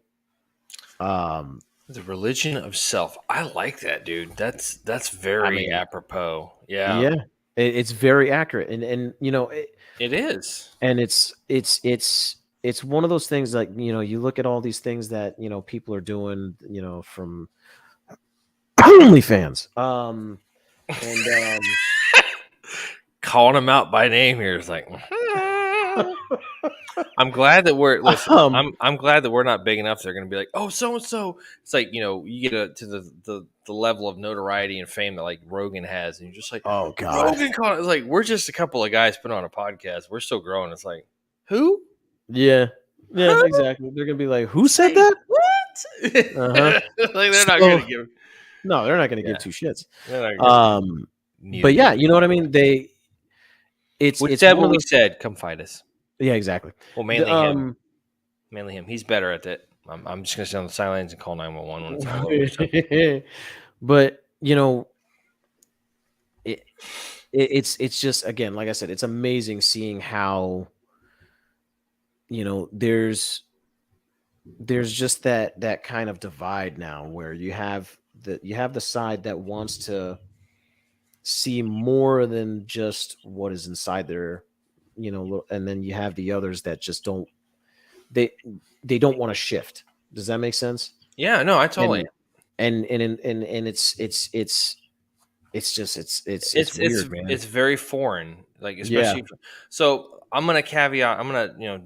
The religion of self. I like that, dude. That's very mean, apropos. Yeah, yeah, it's very accurate, and it is. and it's one of those things like you look at all these things that people are doing from OnlyFans, and Calling him out by name here is like. I'm glad that we're listen. um, I'm glad that we're not big enough. They're going to be like, oh, so and so. It's like you get to the level of notoriety and fame that like Rogan has, and you're just like, oh god, Rogan called it. It's like we're just a couple of guys putting on a podcast. We're still growing. It's like, who? yeah, Huh? exactly. They're gonna be like, who said Say that? what? Uh-huh. Like they're not So going to give. no, they're not gonna give Yeah, two shits. they're not gonna give But neither yeah, give. you know what I mean. We It's said one what of we those. said. Come fight us. Yeah, exactly. Well, The, mainly him. He's better at that. I'm just going to sit on the sidelines and call 911 when it's all over. So. but it, it's just again, like I said, it's amazing seeing how there's just that kind of divide now where you have the side that wants to see more than just what is inside their and then you have the others that just don't they they don't want to shift. Does that make sense? Yeah, no, I totally. And it's just it's weird, man. It's very foreign, like Yeah, especially. So I'm gonna caveat. I'm gonna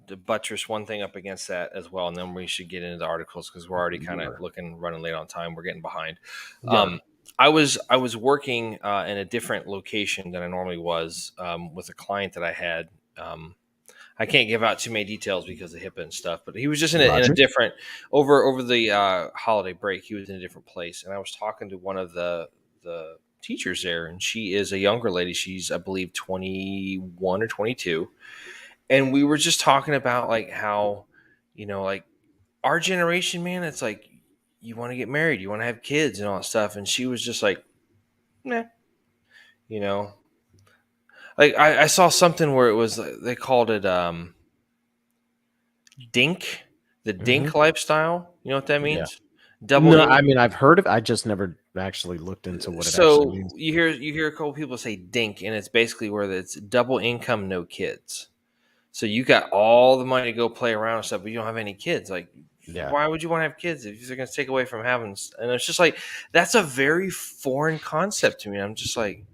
to buttress one thing up against that as well, and then we should get into the articles because we're already kind of yar, running late on time. We're getting behind. yar. I was working in a different location than I normally was with a client that I had. I can't give out too many details because of HIPAA and stuff, but he was just in a Roger. different over the holiday break. He was in a different place, and I was talking to one of the teachers there, and she is a younger lady. She's I believe 21 or 22, and we were just talking about like how like our generation, man. It's like you want to get married, you want to have kids, and all that stuff, and she was just like, nah, you know. Like I saw something where it was they called it Dink, the Hmm. Dink lifestyle. You know what that Yeah. means? Double No, in. I mean I've heard of. I just never actually looked into what it actually So means. you hear a couple people say Dink, and it's basically where it's double income, no kids. So you got all the money to go play around and stuff, but you don't have any kids. Like, Yeah. why would you want to have kids if they're going to take away from having? And it's just like that's a very foreign concept to me. I'm just like,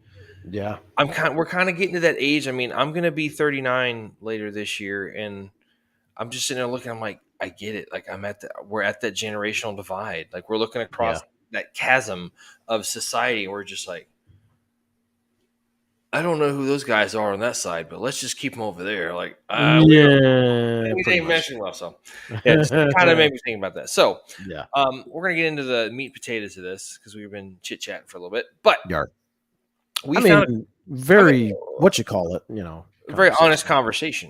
Yeah. we're kind of getting to that age. I mean, I'm going to be 39 later this year, and I'm just sitting there looking. I'm like, I get it. Like we're at that generational divide. Like we're looking Yeah. across that chasm of society. And we're just like, I don't know who those guys are on that side, but let's just keep them over there. Like, we don't. Yeah. Pretty Anything much. mentioned well, so yeah, it kind of made me think about that. So, Yeah. we're gonna get into the meat and potatoes of this because we've been chit chatting for a little bit, but Yard. we I found mean, very what you call it, a very honest conversation.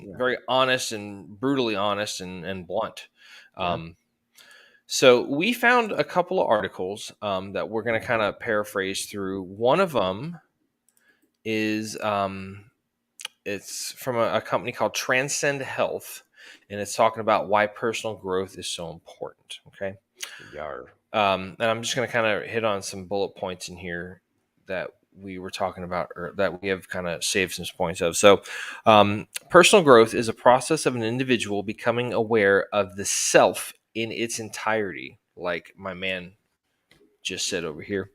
conversation, Yeah. very honest and brutally honest and blunt. Yeah. So we found a couple of articles that we're going to kind of paraphrase through. One of them is it's from a company called Transcend Health, and it's talking about why personal growth is so important. Okay, Yard. and I'm just going to kind of hit on some bullet points in here that we were talking about, or that we have kind of saved some points of. So, personal growth is a process of an individual becoming aware of the self in its entirety, like my man just said over here,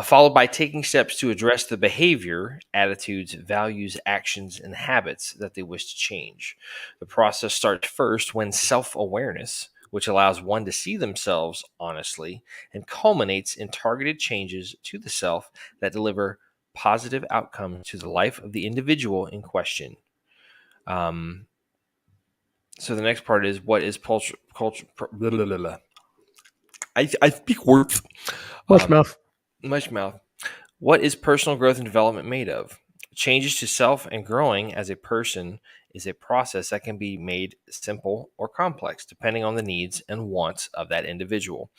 followed by taking steps to address the behavior, attitudes, values, actions, and habits that they wish to change. The process starts first when self awareness, which allows one to see themselves honestly, and culminates in targeted changes to the self that deliver positive outcomes to the life of the individual in question. Um, so the next part is what is culture. Blah, blah, blah, blah. I speak words. Much mouth. Much mouth. What is personal growth and development made of? Changes to self and growing as a person is a process that can be made simple or complex, depending on the needs and wants of that individual.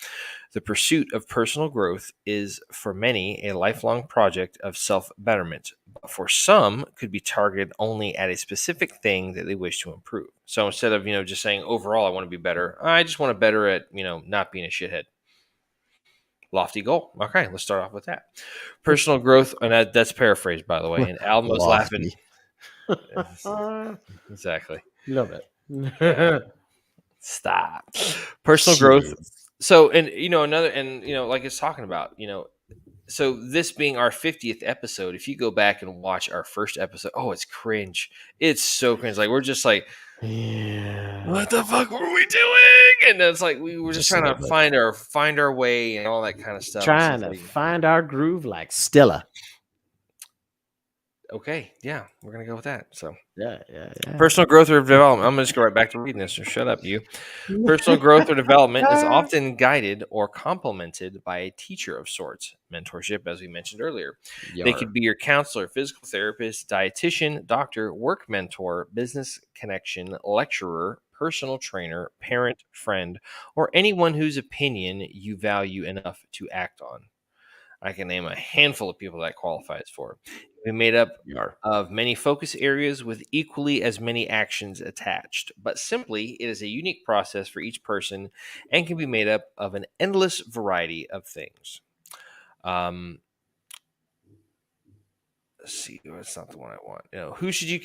The pursuit of personal growth is for many a lifelong project of self betterment, but for some could be targeted only at a specific thing that they wish to improve. So instead of just saying overall I want to be better, I just want to better at not being a shithead. lofty goal. Okay, let's start off with that. Personal growth, and that's paraphrased, by the way. And Almo's laughing. Exactly. Love it. Stop. Personal growth. Jeez. So, and another, and like it's talking about, so this being our 50th episode, if you go back and watch our first episode, oh, it's cringe. It's so cringe. Like we're just like, Yeah. what the fuck were we doing? And it's like we were just Just a trying to little bit. find our way and all that kind of stuff. Trying to find our groove like Stella. Okay, yeah, we're gonna go with that. So Yeah. personal growth or development. I'm gonna just go right back to reading this. So shut up, you. Personal growth or development is often guided or complemented by a teacher of sorts. Mentorship, as we mentioned earlier. They could be your counselor, physical therapist, dietitian, doctor, work mentor, business connection, lecturer, personal trainer, parent, friend, or anyone whose opinion you value enough to act on. I can name a handful of people that qualifies for. We're made up of many focus areas with equally as many actions attached, but simply it is a unique process for each person and can be made up of an endless variety of things. Let's see, that's not the one I want. Who should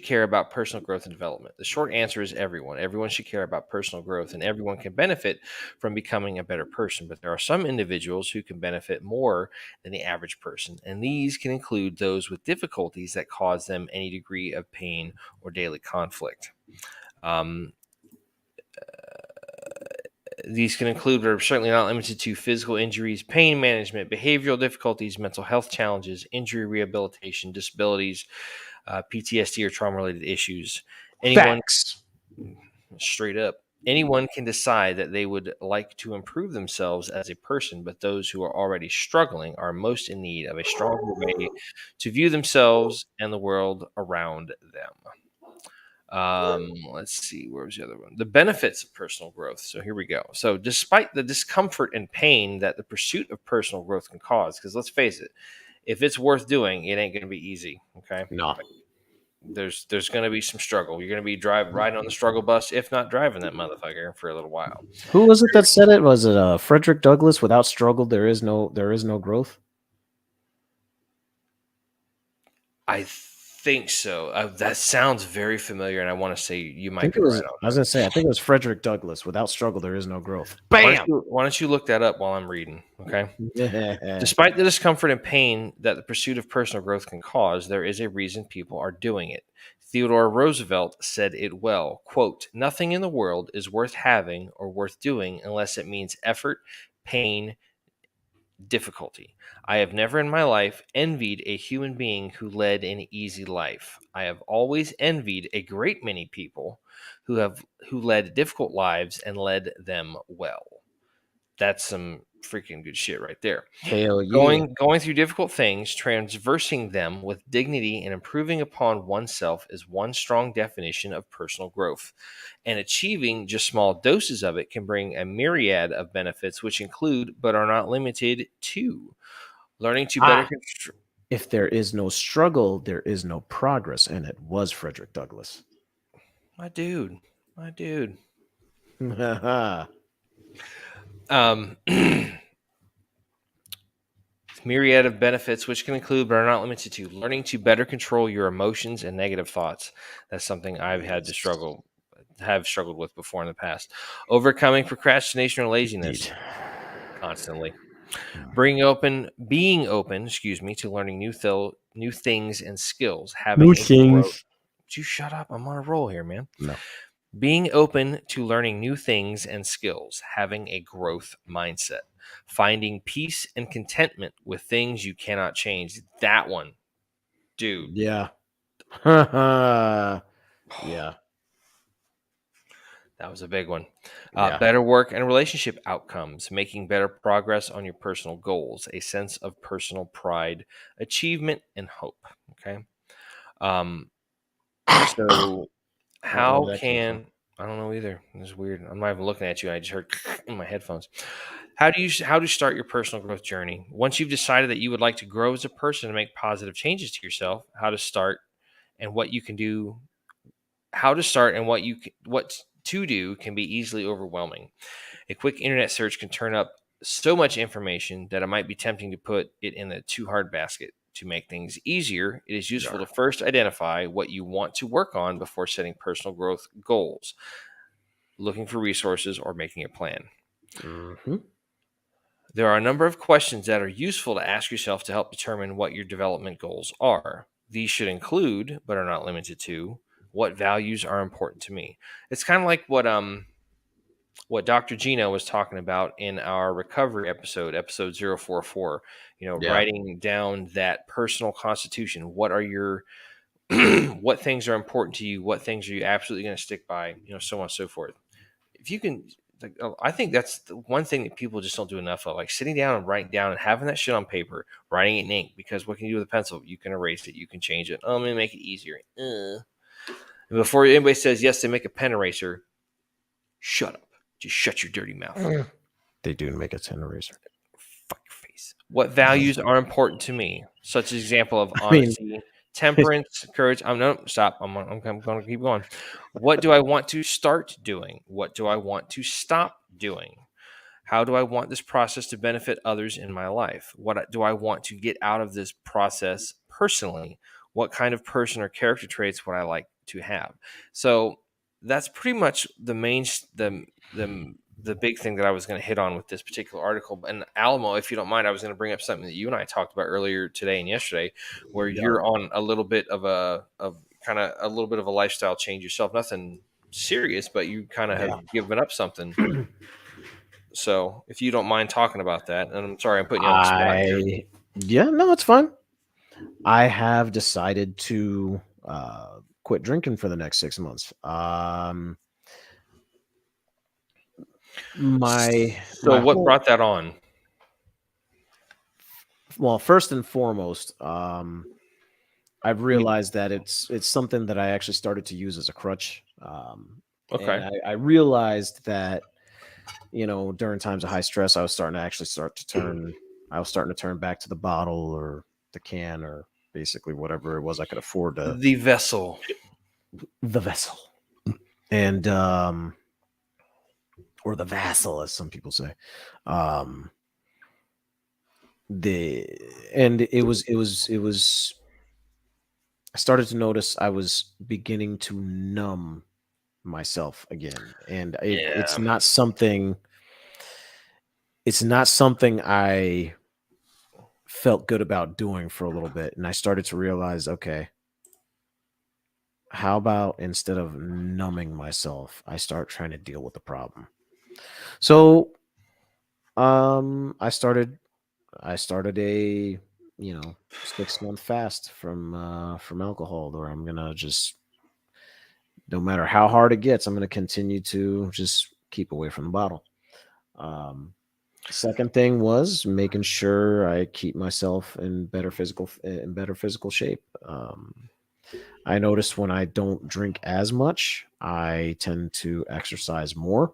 care about personal growth and development? The short answer is everyone. Everyone should care about personal growth, and everyone can benefit from becoming a better person. But there are some individuals who can benefit more than the average person, and these can include those with difficulties that cause them any degree of pain or daily conflict. These can include, but are certainly not limited to, physical injuries, pain management, behavioral difficulties, mental health challenges, injury rehabilitation, disabilities, PTSD or trauma-related issues. Facts. Straight up, anyone can decide that they would like to improve themselves as a person, but those who are already struggling are most in need of a stronger way to view themselves and the world around them. Let's see, where was the other one? The benefits of personal growth. So here we go. So despite the discomfort and pain that the pursuit of personal growth can cause, because let's face it, if it's worth doing, it ain't going to be easy. Okay. No. There's going to be some struggle. You're going to be riding on the struggle bus, if not driving that motherfucker for a little while. Who was it that said it? Was it Frederick Douglass? Without struggle, there is no growth. I think so. That sounds very familiar, and I want to say you might be right. I was going to say, I think it was Frederick Douglass. Without struggle, there is no growth. Bam! Why don't you look that up while I'm reading? Okay. Despite the discomfort and pain that the pursuit of personal growth can cause, there is a reason people are doing it. Theodore Roosevelt said it well, quote, "Nothing in the world is worth having or worth doing unless it means effort, pain, difficulty. I have never in my life envied a human being who led an easy life. I have always envied a great many people who led difficult lives and led them well." That's some freaking good shit right there. Hell yeah. Going through difficult things, traversing them with dignity, and improving upon oneself is one strong definition of personal growth. And achieving just small doses of it can bring a myriad of benefits, which include, but are not limited to, learning to better control. If there is no struggle, there is no progress. And it was Frederick Douglass. My dude. Myriad of benefits, which can include but are not limited to, learning to better control your emotions and negative thoughts. That's something I've had to struggled with before in the past. Overcoming procrastination or laziness constantly. Being open, to learning new things and skills. Having New a things. Would you shut up? I'm on a roll here, man. No. Being open to learning new things and skills, having a growth mindset, finding peace and contentment with things you cannot change. That one, dude. Yeah. Yeah. That was a big one. Better work and relationship outcomes, making better progress on your personal goals, a sense of personal pride, achievement, and hope. Okay. So how can I don't know either. It's weird. I'm not even looking at you. I just heard in my headphones. How to start your personal growth journey? Once you've decided that you would like to grow as a person and make positive changes to yourself, how to start and what you can do. How to start and what to do can be easily overwhelming. A quick internet search can turn up so much information that it might be tempting to put it in the too hard basket. To make things easier, it is useful to first identify what you want to work on before setting personal growth goals, looking for resources, or making a plan. Mm-hmm. There are a number of questions that are useful to ask yourself to help determine what your development goals are. These should include, but are not limited to, what values are important to me. It's kind of like what Dr. Gino was talking about in our recovery episode 044, Yeah. writing down that personal constitution. What are your what things are important to you? What things are you absolutely going to stick by? So on and so forth. If you can, like, I think that's the one thing that people just don't do enough of, like sitting down and writing down and having that shit on paper, writing it in ink. Because what can you do with a pencil? You can erase it. You can change it. Oh, I'm gonna make it easier. And before anybody says yes, they make a pen eraser. Shut up. Just shut your dirty mouth. They do make a 10 eraser. Fuck your face. What values are important to me? Such as example of I mean, honesty, temperance, courage. No, stop. I'm going to keep going. What do I want to start doing? What do I want to stop doing? How do I want this process to benefit others in my life? What do I want to get out of this process personally? What kind of person or character traits would I like to have? So that's pretty much the main the big thing that I was going to hit on with this particular article. And Alamo, if you don't mind, I was going to bring up something that you and I talked about earlier today and yesterday, where you're on a little bit of a little bit of a lifestyle change yourself. Nothing serious, but you kind of have given up something. So if you don't mind talking about that, and I'm sorry I'm putting you on the spot here. Yeah, no, it's fine. I have decided to quit drinking for the next 6 months. What brought that on? Well, first and foremost, I've realized that it's something that I actually started to use as a crutch. Okay. And I realized that, during times of high stress, I was starting to turn back to the bottle or the can or basically whatever it was I could afford to. The vessel. And or the vassal, as some people say. I started to notice I was beginning to numb myself again, and it's not something I felt good about doing for a little bit. And I started to realize, okay, how about instead of numbing myself, I start trying to deal with the problem? So I started a 6-month fast from alcohol, where I'm gonna just, no matter how hard it gets, I'm gonna continue to just keep away from the bottle. Second thing was making sure I keep myself in better physical shape. I noticed when I don't drink as much, I tend to exercise more.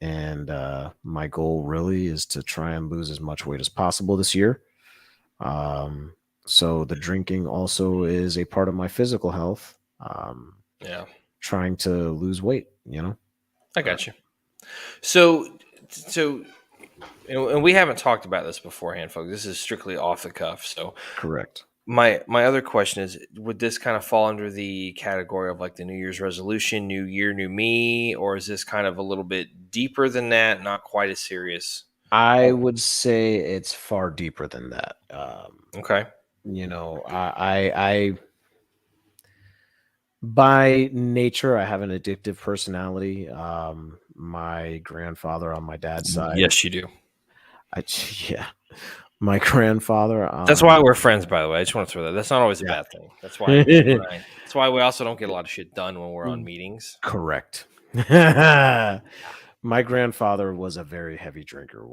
And my goal really is to try and lose as much weight as possible this year. So the drinking also is a part of my physical health. Trying to lose weight, I got you. So, and we haven't talked about this beforehand, folks. This is strictly off the cuff. So, correct. My other question is, would this kind of fall under the category of like the New Year's resolution, new year, new me, or is this kind of a little bit deeper than that, not quite as serious? I would say it's far deeper than that. Okay. I by nature, I have an addictive personality. My grandfather on my dad's side. Yes, you do. My grandfather. That's why we're friends, by the way. I just want to throw that. That's not always a bad thing. That's why. That's why we also don't get a lot of shit done when we're on meetings. Correct. My grandfather was a very heavy drinker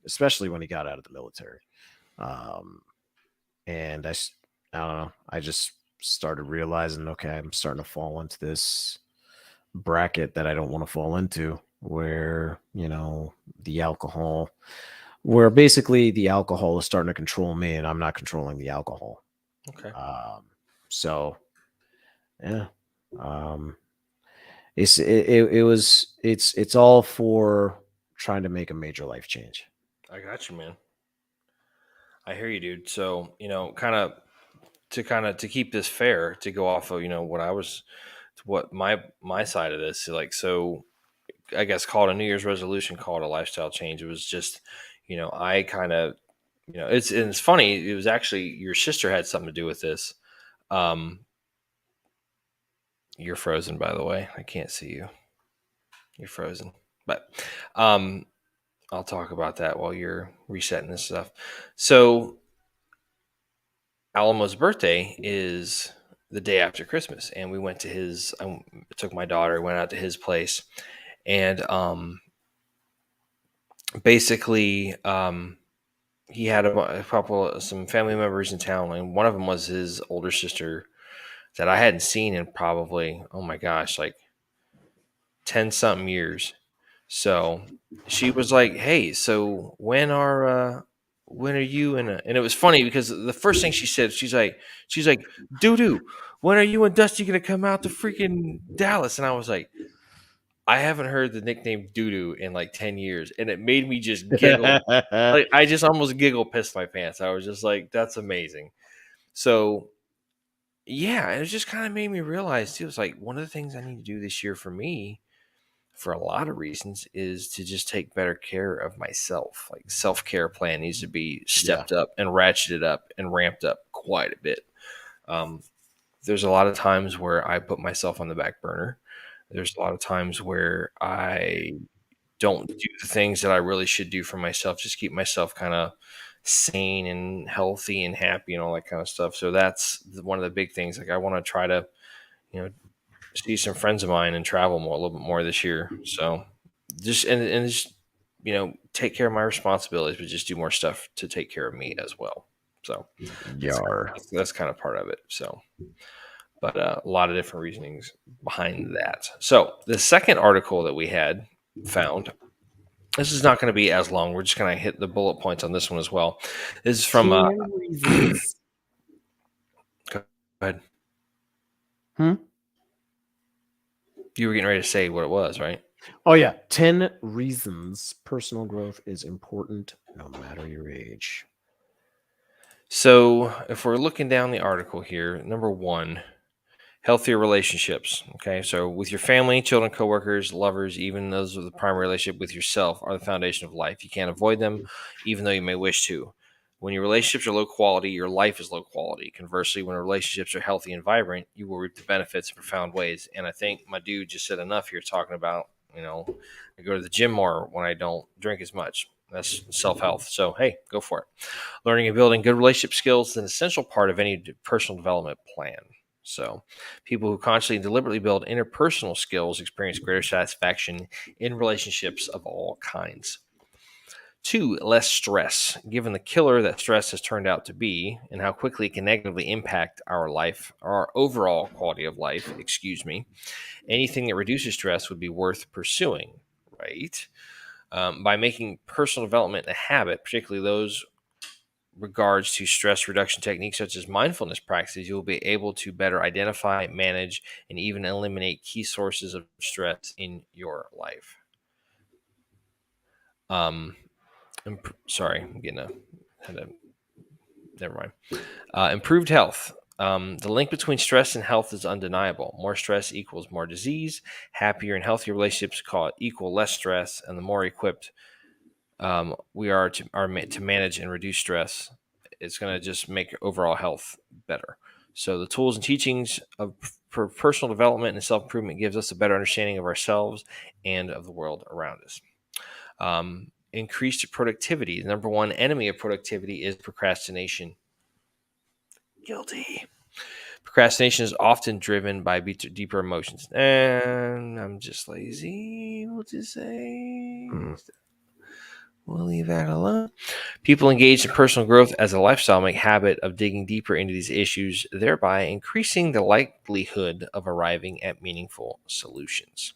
especially when he got out of the military. And I don't know. I just started realizing, okay, I'm starting to fall into this bracket that I don't want to fall into, where basically the alcohol is starting to control me and I'm not controlling the alcohol. Okay. So yeah. It's all for trying to make a major life change. I got you, man. I hear you, dude. So, to keep this fair, to go off of, what my side of this, like, so I guess call it a New Year's resolution, call it a lifestyle change. It was just, I kind of, it's funny. It was actually your sister had something to do with this. Um, you're frozen, by the way. I can't see you. You're frozen, but I'll talk about that while you're resetting this stuff. So Alamo's birthday is the day after Christmas, and we went to his. I took my daughter, went out to his place, and basically, he had some family members in town, and one of them was his older sister that I hadn't seen in probably, oh my gosh, like 10 something years. So she was like, "Hey, so when are you in a?" And it was funny because the first thing she said, she's like, "Doo doo, when are you and Dusty gonna come out to freaking Dallas?" And I was like, I haven't heard the nickname Doo doo in like 10 years, and it made me just giggle. Like I just almost giggle pissed my pants. I was just like, "That's amazing." So yeah, it just kind of made me realize too. It's like one of the things I need to do this year for me, for a lot of reasons, is to just take better care of myself. Like self-care plan needs to be Yeah. stepped up and ratcheted up and ramped up quite a bit. Um, there's a lot of times where I put myself on the back burner. There's a lot of times where I don't do the things that I really should do for myself, just keep myself kind of sane and healthy and happy and all that kind of stuff. So that's one of the big things. Like I want to try to, you know, see some friends of mine and travel more, a little bit more this year. So just, and just, take care of my responsibilities, but just do more stuff to take care of me as well. So Yar. that's kind of part of it. So, but a lot of different reasonings behind that. So the second article that we had found, this is not going to be as long. We're just going to hit the bullet points on this one as well. This is from 10 reasons. go ahead. Hmm? You were getting ready to say what it was, right? Oh yeah, 10 reasons personal growth is important no matter your age. So if we're looking down the article here, number one, healthier relationships. Okay, so with your family, children, coworkers, lovers, even those with the primary relationship with yourself are the foundation of life. You can't avoid them, even though you may wish to. When your relationships are low quality, your life is low quality. Conversely, when relationships are healthy and vibrant, you will reap the benefits in profound ways. And I think my dude just said enough here talking about, I go to the gym more when I don't drink as much. That's self health. So, hey, go for it. Learning and building good relationship skills is an essential part of any personal development plan. So, people who consciously and deliberately build interpersonal skills experience greater satisfaction in relationships of all kinds. Two, less stress. Given the killer that stress has turned out to be and how quickly it can negatively impact our life, our overall quality of life, anything that reduces stress would be worth pursuing, right? By making personal development a habit, particularly those regards to stress reduction techniques such as mindfulness practices, you'll be able to better identify, manage, and even eliminate key sources of stress in your life. Sorry, I'm getting never mind. Improved health. The link between stress and health is undeniable. More stress equals more disease. Happier and healthier relationships equal less stress, and the more equipped we are to manage and reduce stress, it's going to just make overall health better. So the tools and teachings for personal development and self-improvement gives us a better understanding of ourselves and of the world around us. Increased productivity. The number one enemy of productivity is procrastination. Guilty. Procrastination is often driven by deeper emotions. And I'm just lazy. We'll just say... We'll leave that alone. People engaged in personal growth as a lifestyle make habit of digging deeper into these issues, thereby increasing the likelihood of arriving at meaningful solutions.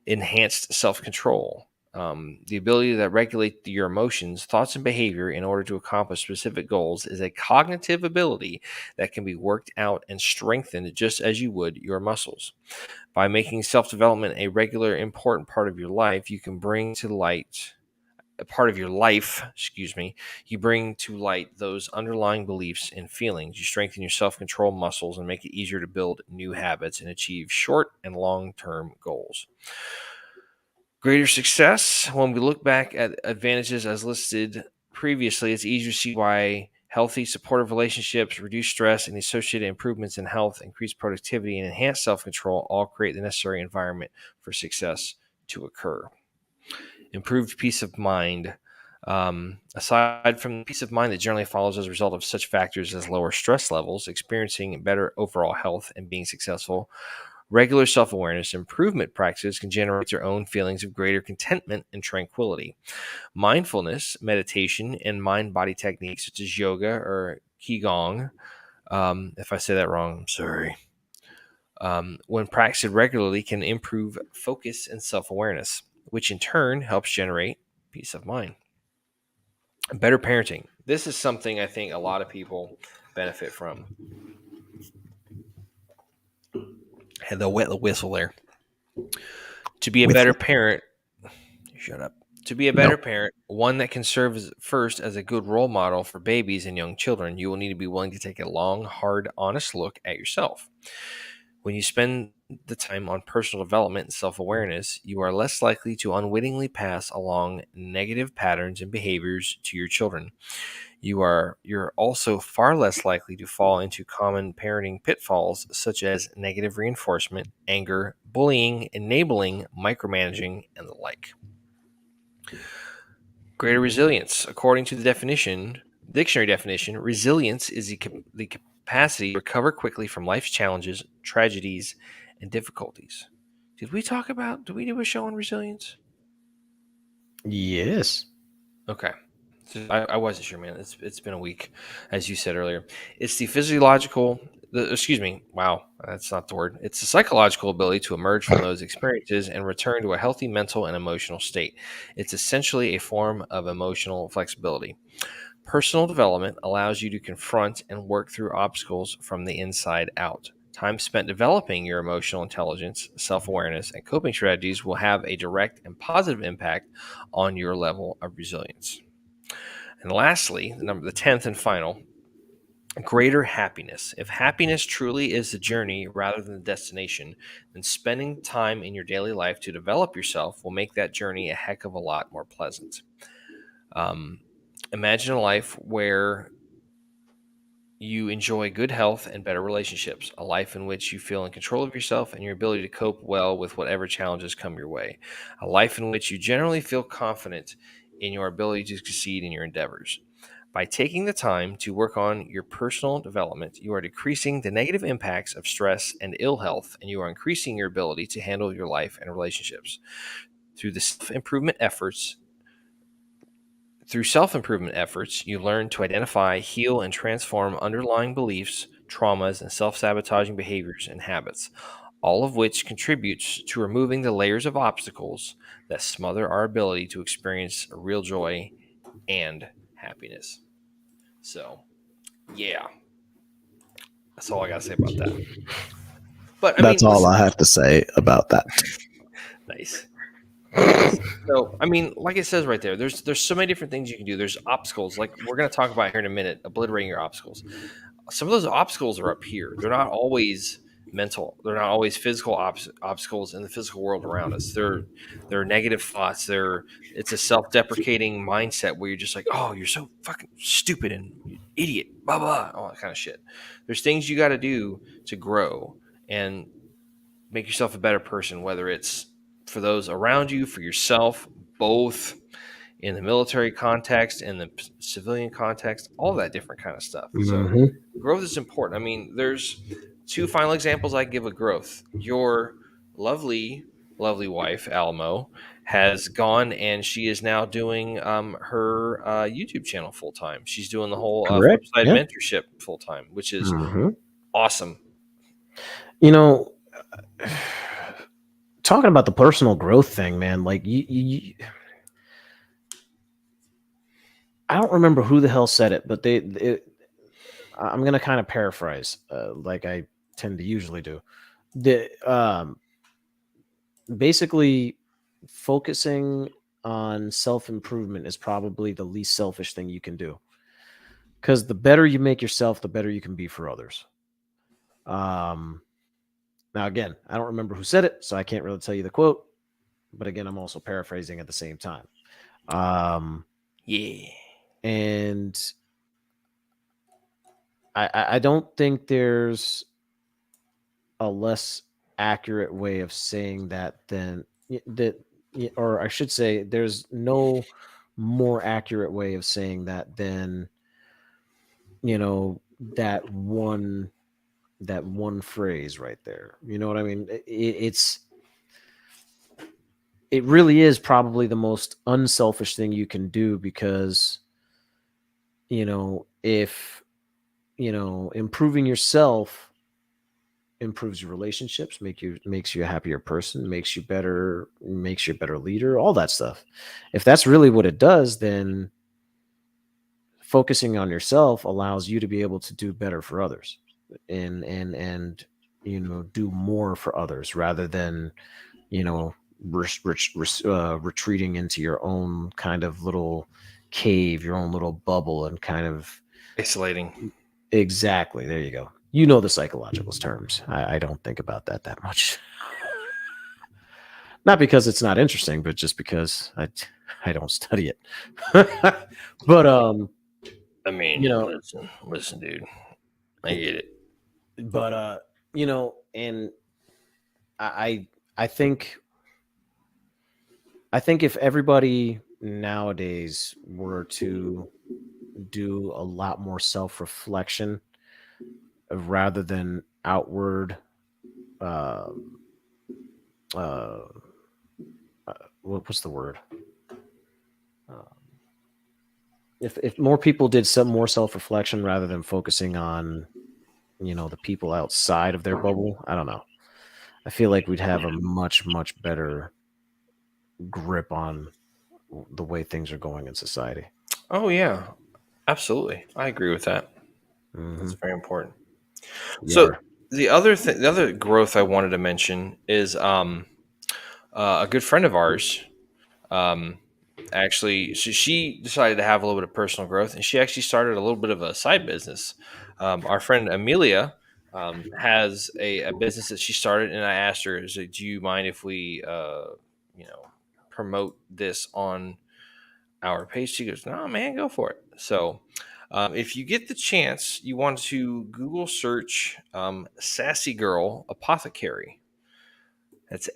Enhanced self-control. The ability to regulate your emotions, thoughts, and behavior in order to accomplish specific goals is a cognitive ability that can be worked out and strengthened just as you would your muscles. By making self-development a regular, important part of your life, you can bring to light a part of your life, you bring to light those underlying beliefs and feelings. You strengthen your self-control muscles and make it easier to build new habits and achieve short and long-term goals. Greater success. When we look back at advantages as listed previously, it's easier to see why healthy, supportive relationships, reduce stress, and the associated improvements in health, increased productivity, and enhanced self control all create the necessary environment for success to occur. Improved peace of mind. Aside from the peace of mind that generally follows as a result of such factors as lower stress levels, experiencing better overall health, and being successful, regular self awareness improvement practices can generate their own feelings of greater contentment and tranquility. Mindfulness, meditation, and mind body techniques such as yoga or Qigong, if I say that wrong, I'm sorry, when practiced regularly, can improve focus and self awareness, which in turn helps generate peace of mind. Better parenting. This is something I think a lot of people benefit from. Had the wet the whistle there. To be a better parent, shut up. To be a better parent, one that can serve first as a good role model for babies and young children, you will need to be willing to take a long, hard, honest look at yourself. When you spend the time on personal development and self awareness, you are less likely to unwittingly pass along negative patterns and behaviors to your children. You're also far less likely to fall into common parenting pitfalls such as negative reinforcement, anger, bullying, enabling, micromanaging, and the like. Greater resilience. According to the dictionary definition, resilience is the capacity to recover quickly from life's challenges, tragedies, and difficulties. Did we do a show on resilience? Yes. Okay. I wasn't sure, man. It's been a week, as you said earlier. It's the physiological, wow, that's not the word. It's the psychological ability to emerge from those experiences and return to a healthy mental and emotional state. It's essentially a form of emotional flexibility. Personal development allows you to confront and work through obstacles from the inside out. Time spent developing your emotional intelligence, self awareness, and coping strategies will have a direct and positive impact on your level of resilience. And lastly, the 10th and final, greater happiness. If happiness truly is the journey rather than the destination, then spending time in your daily life to develop yourself will make that journey a heck of a lot more pleasant. Imagine a life where you enjoy good health and better relationships, a life in which you feel in control of yourself and your ability to cope well with whatever challenges come your way, a life in which you generally feel confident in your ability to succeed in your endeavors. By taking the time to work on your personal development, you are decreasing the negative impacts of stress and ill health, and you are increasing your ability to handle your life and relationships. Through self-improvement efforts, you learn to identify, heal, and transform underlying beliefs, traumas, and self-sabotaging behaviors and habits, all of which contributes to removing the layers of obstacles that smother our ability to experience real joy and happiness. So, yeah, that's all I got to say about that. But That's all I have to say about that. Nice. So, like it says right there, there's so many different things you can do. There's obstacles, like we're going to talk about here in a minute, obliterating your obstacles. Some of those obstacles are up here. They're not always mental. They're not always physical obstacles in the physical world around us. They're negative thoughts. It's a self-deprecating mindset where you're just like, oh, you're so fucking stupid and idiot, blah blah, all that kind of shit. There's things you got to do to grow and make yourself a better person, whether it's for those around you, for yourself, both in the military context and the civilian context, all that different kind of stuff. So growth is important. There's two final examples I give of growth. Your lovely, lovely wife, Alamo, has gone and she is now doing her YouTube channel full time. She's doing the whole flipside mentorship full time, which is awesome. Talking about the personal growth thing, man, like you I don't remember who the hell said it, but I'm going to kind of paraphrase, like I tend to usually do. The Basically, focusing on self improvement is probably the least selfish thing you can do, because the better you make yourself, the better you can be for others. Um, Now, again, I don't remember who said it, so I can't really tell you the quote. But again, I'm also paraphrasing at the same time. Um, Yeah. and I don't think there's a less accurate way of saying that than that, or I should say, there's no more accurate way of saying that than you know that one that one phrase right there. You know what I mean? It really is probably the most unselfish thing you can do, because if improving yourself improves your relationships, makes you a happier person, makes you a better leader, all that stuff. If that's really what it does, then focusing on yourself allows you to be able to do better for others, and do more for others, rather than you know retreating into your own kind of little cave, your own little bubble, and kind of Isolating. exactly, there you go. You know the psychological terms. I don't think about that much. Not because it's not interesting, but just because I don't study it. But I mean, you know, listen, dude. I get it. but and I I think if everybody nowadays were to do a lot more self-reflection, rather than outward um uh, what's the word? Um, if more people did some more self-reflection rather than focusing on the people outside of their bubble, I don't know. I feel like we'd have a much better grip on the way things are going in society. Oh yeah, absolutely. I agree with that. Hmm. That's very important. So Yeah. the other growth I wanted to mention is a good friend of ours. Um, actually, she decided to have a little bit of personal growth, and she actually started a little bit of a side business. Our friend Amelia has a business that she started, and I asked her, "Is it, do you mind if we, you know, promote this on our page?" She goes, "No, man, go for it." So, if you get the chance, you want to Google search "Sassy Girl Apothecary." That's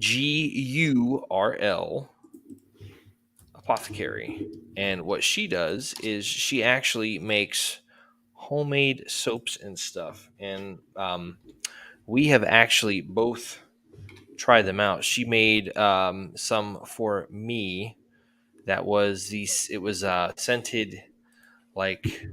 SASSYGURL Apothecary. And what she does is she actually makes homemade soaps and stuff. And we have actually both tried them out. She made some for me. That was it was scented like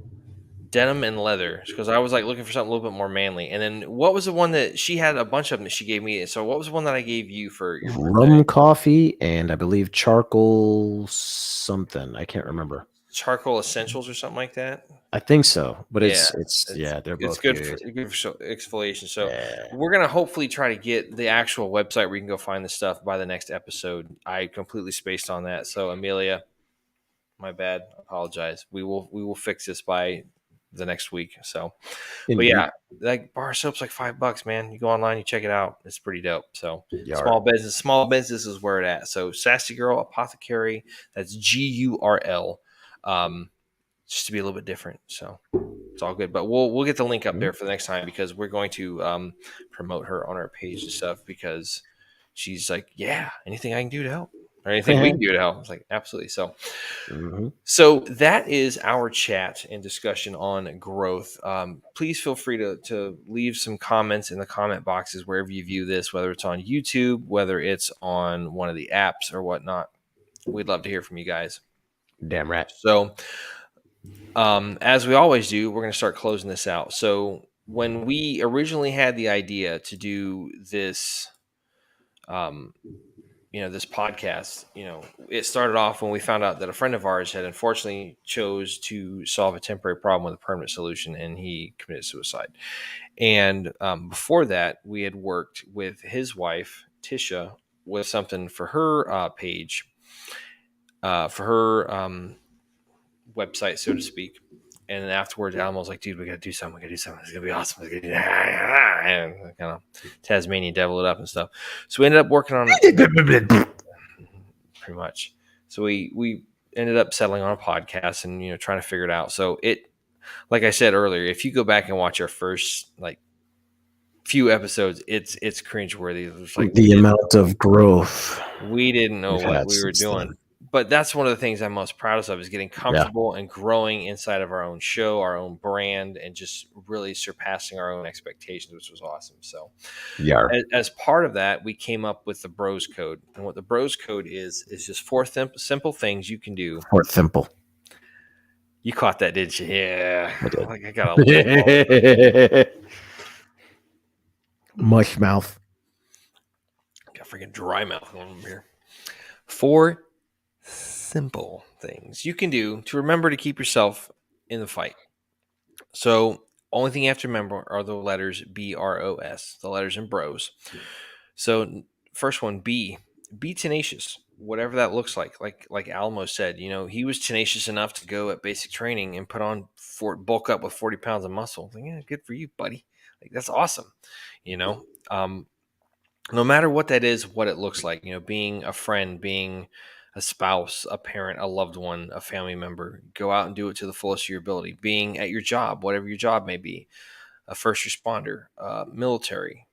denim and leather, because I was like looking for something a little bit more manly. And then what was the one that she had? A bunch of them that she gave me. So what was the one that I gave you for your birthday? Rum coffee and I believe charcoal something. I can't remember. Charcoal essentials or something like that. I think so, but Yeah, it's yeah, they're it's both good for good. exfoliation. So Yeah. we're gonna hopefully try to get the actual website where you can go find the stuff by the next episode. I completely spaced on that. So Amelia, my bad. I apologize. We will fix this by the next week. So, but Indeed. yeah, like bar soap's like $5, man. You go online, you check it out. It's pretty dope. So Yar. small business is where it at. So Sassy Girl Apothecary, that's GURL. Just to be a little bit different. So it's all good. But we'll get the link up there for the next time, because we're going to promote her on our page and stuff, because she's like, yeah, anything I can do to help, or anything we can do to help. It's like, absolutely. So Hmm. so that is our chat and discussion on growth. Please feel free to leave some comments in the comment boxes wherever you view this, whether it's on YouTube, whether it's on one of the apps or whatnot. We'd love to hear from you guys. Damn right. So, as we always do, we're going to start closing this out. So, when we originally had the idea to do this, um, this podcast, it started off when we found out that a friend of ours had unfortunately chose to solve a temporary problem with a permanent solution, and he committed suicide. And before that, we had worked with his wife, Tisha, with something for her page, for her website, so to speak. And then afterwards, Alan was like, dude, we got to do something. We got to do something. It's going to be awesome. And kind of Tasmanian devil it up and stuff. So we ended up working on it pretty much. So we ended up settling on a podcast and, trying to figure it out. So like I said earlier, if you go back and watch our first, few episodes, it's cringeworthy. It's like the amount of growth we didn't know what we were doing. Then. But that's one of the things I'm most proudest of is getting comfortable and growing inside of our own show, our own brand, and just really surpassing our own expectations, which was awesome. So as part of that, we came up with the Bros Code. And what the Bros Code is just 4 simple things you can do. 4 simple. You caught that, didn't you? Yeah. I got a little mush mouth. Got freaking dry mouth going over here. 4 simple things you can do to remember to keep yourself in the fight. So only thing you have to remember are the letters BROS, the letters in bros. So first one, be tenacious, whatever that looks like. Like Alamo said, he was tenacious enough to go at basic training and put on bulk up with 40 pounds of muscle. Like, yeah, good for you, buddy. Like, that's awesome. No matter what that is, what it looks like, being a friend, being a spouse, a parent, a loved one, a family member, go out and do it to the fullest of your ability. Being at your job, whatever your job may be, a first responder, military,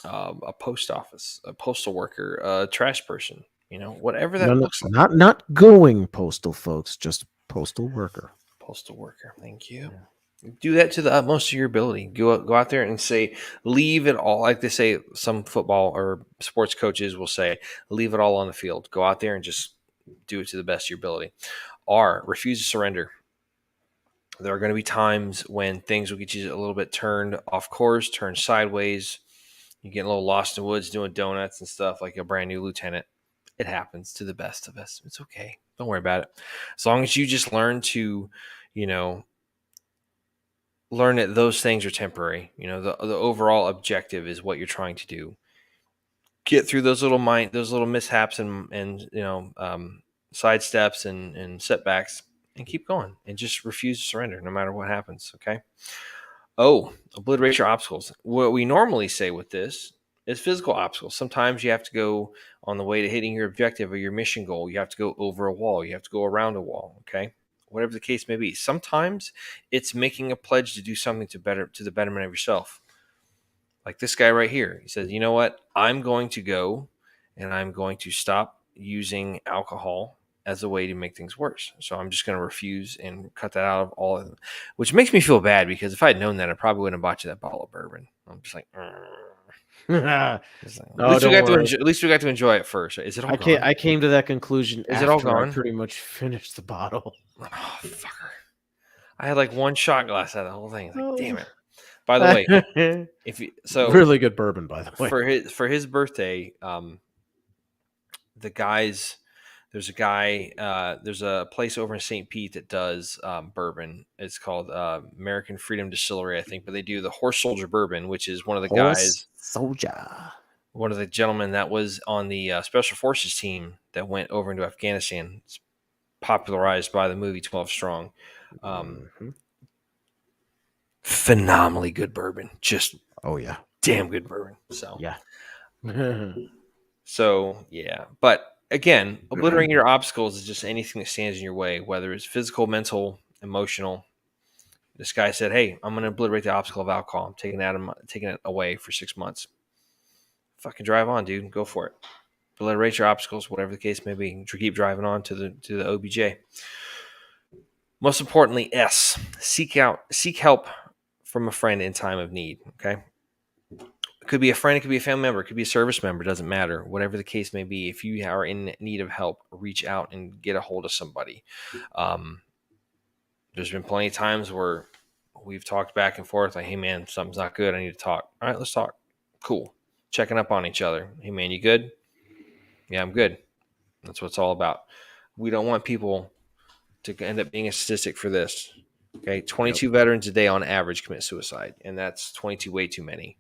a post office, a postal worker, a trash person, whatever that looks like. Not going postal, folks, just postal worker. Postal worker. Thank you. Yeah. Do that to the utmost of your ability. Go out there and say, leave it all. Like they say, some football or sports coaches will say, leave it all on the field. Go out there and just do it to the best of your ability. R, refuse to surrender. There are going to be times when things will get you a little bit turned off course, turned sideways. You get a little lost in the woods doing donuts and stuff like a brand new lieutenant. It happens to the best of us. It's okay. Don't worry about it. As long as you just learn to, learn that those things are temporary. The overall objective is what you're trying to do. Get through those little mishaps and side steps and setbacks, and keep going, and just refuse to surrender no matter what happens. Okay. Oh, obliterate your obstacles. What we normally say with this is physical obstacles. Sometimes you have to go on the way to hitting your objective or your mission goal. You have to go over a wall. You have to go around a wall. Okay. Whatever the case may be. Sometimes it's making a pledge to do something to the betterment of yourself. Like this guy right here. He says, you know what? I'm going to go and I'm going to stop using alcohol as a way to make things worse. So I'm just going to refuse and cut that out of all of them, which makes me feel bad because if I'd known that, I probably wouldn't have bought you that bottle of bourbon. I'm just like, at least we got to enjoy it first. Is it all gone? I came to that conclusion. Is it all gone? I pretty much finished the bottle. Oh, fucker. I had like one shot glass out of the whole thing. Like, damn it. By the way, really good bourbon, by the way. For his birthday, there's a place over in St. Pete that does bourbon. It's called American Freedom Distillery, I think, but they do the Horse Soldier bourbon, which is one of the gentlemen that was on the Special Forces team that went over into Afghanistan. It's popularized by the movie 12 Strong. Phenomenally good bourbon. Just damn good bourbon. So yeah. But again, obliterating your obstacles is just anything that stands in your way, whether it's physical, mental, emotional. This guy said, hey, I'm going to obliterate the obstacle of alcohol. I'm taking it away for 6 months. Fucking drive on, dude. Go for it. Obliterate your obstacles, whatever the case may be. Keep driving on to the OBJ. Most importantly, S, seek help from a friend in time of need. Okay. It could be a friend, it could be a family member, it could be a service member, doesn't matter. Whatever the case may be, if you are in need of help, reach out and get a hold of somebody. There's been plenty of times where we've talked back and forth, like, hey man, something's not good, I need to talk. All right, let's talk. Cool. Checking up on each other. Hey man, you good? Yeah, I'm good. That's what it's all about. We don't want people to end up being a statistic for this. Okay, 22 veterans a day on average commit suicide, and that's 22 way too many.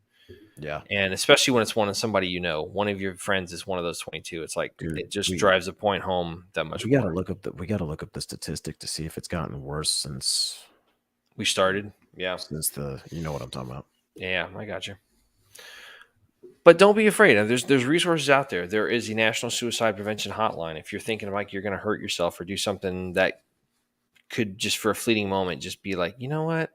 Yeah. And especially when it's one of somebody you know, one of your friends is one of those 22. It's like Dude, it just drives the point home that much we gotta more. look up the statistic to see if it's gotten worse since We started, yeah, you know what I'm talking about. yeah, I got you. But don't be afraid. There's resources out there. There is a National Suicide Prevention Hotline. If you're thinking like you're going to hurt yourself or do something that could just for a fleeting moment just be like, you know what,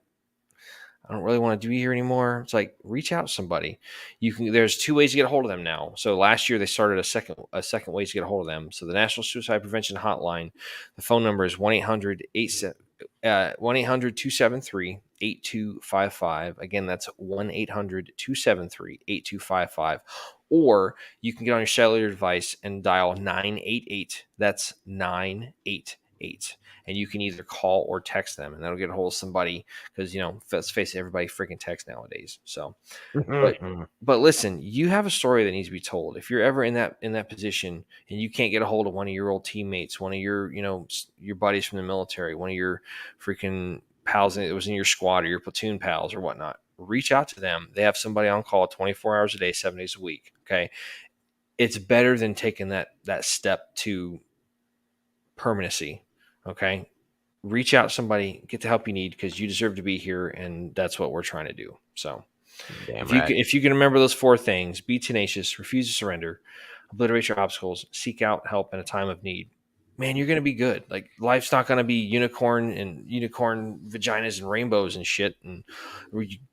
I don't really want to be here anymore. It's like reach out to somebody. You can. There's two ways to get a hold of them now. So last year they started a second way to get a hold of them. So the National Suicide Prevention Hotline, the phone number is 1-800-273-8255. Again, that's 1-800-273-8255. Or you can get on your cellular device and dial 988. That's 988. And you can either call or text them, and that'll get a hold of somebody because let's face it, everybody freaking texts nowadays. So, but but listen, you have a story that needs to be told. If you're ever in that position and you can't get a hold of one of your old teammates, one of your your buddies from the military, one of your freaking pals that was in your squad or your platoon pals or whatnot, reach out to them. They have somebody on call 24 hours a day, 7 days a week. Okay, it's better than taking that step to permanency. Okay, reach out to somebody, get the help you need because you deserve to be here, and that's what we're trying to do. So Damn if you can remember those four things: be tenacious, refuse to surrender, obliterate your obstacles, seek out help in a time of need, man, you're going to be good. Like life's not going to be unicorn vaginas and rainbows and shit and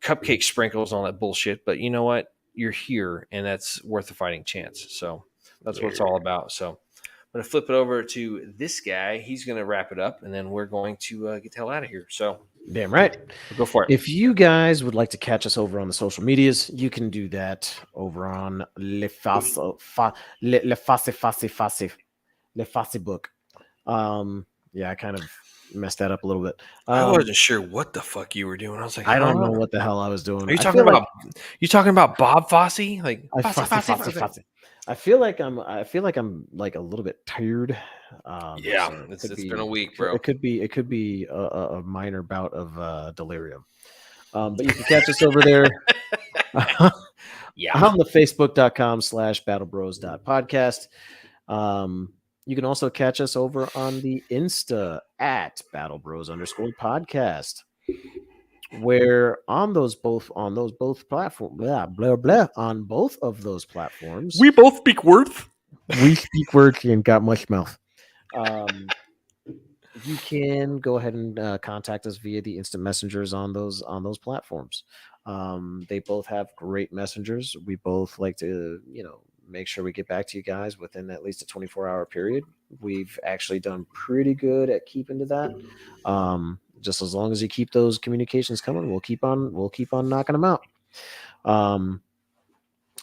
cupcake sprinkles and all that bullshit. But you know what? You're here, and that's worth a fighting chance. So that's what it's all about. So I'm going to flip it over to this guy. He's going to wrap it up, and then we're going to get the hell out of here. So Damn right. go for it. If you guys would like to catch us over on the social medias, you can do that over on Le Facebook. Yeah, I kind of messed that up a little bit. I wasn't sure what the fuck you were doing. I was like, I don't know what the hell I was doing. Are you talking about Bob Fosse? Like Fosse. I feel like I'm like a little bit tired. Yeah, so it's been a week, bro. It could be a minor bout of delirium. But you can catch us over there. Yeah. On the facebook.com/battlebros.podcast. You can also catch us over on the Insta at battlebros_podcast. Where on both platforms, on both of those platforms, we both speak words. We speak words and got much mouth. You can go ahead and contact us via the instant messengers on those platforms. They both have great messengers. We both like to, make sure we get back to you guys within at least a 24-hour period. We've actually done pretty good at keeping to that. Just as long as you keep those communications coming, we'll keep on knocking them out.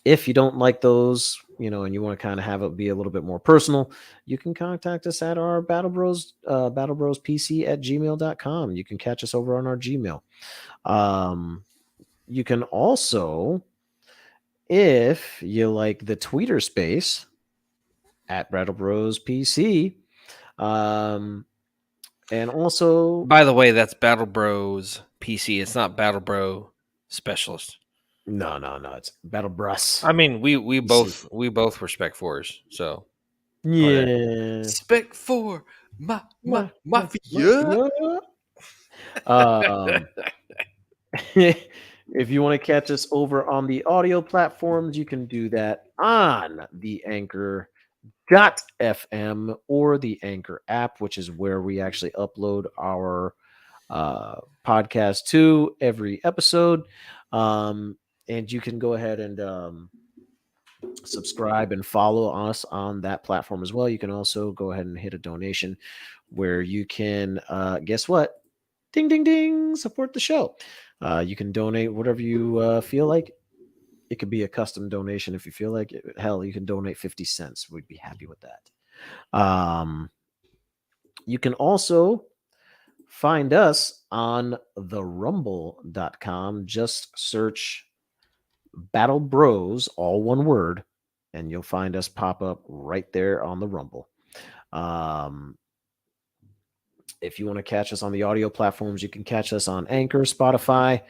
If you don't like those, and you want to kind of have it be a little bit more personal, you can contact us at our battlebrospc@gmail.com. You can catch us over on our Gmail. You can also, if you like the Twitter space, at battlebrospc. And also, by the way, that's Battle Bros PC. It's not Battle Bro Specialist. No, it's Battle Bros. I mean, we both were Spec 4s, so yeah, Spec 4 mafia. If you want to catch us over on the audio platforms, you can do that on the Anchor.fm or the Anchor app, which is where we actually upload our podcast to every episode. And you can go ahead and subscribe and follow us on that platform as well. You can also go ahead and hit a donation where you can, guess what? Ding, ding, ding, support the show. You can donate whatever you feel like. It could be a custom donation if you feel like it. Hell, you can donate 50 cents. We'd be happy with that. You can also find us on therumble.com. Just search Battle Bros, all one word, and you'll find us pop up right there on the Rumble. If you want to catch us on the audio platforms, you can catch us on Anchor, Spotify,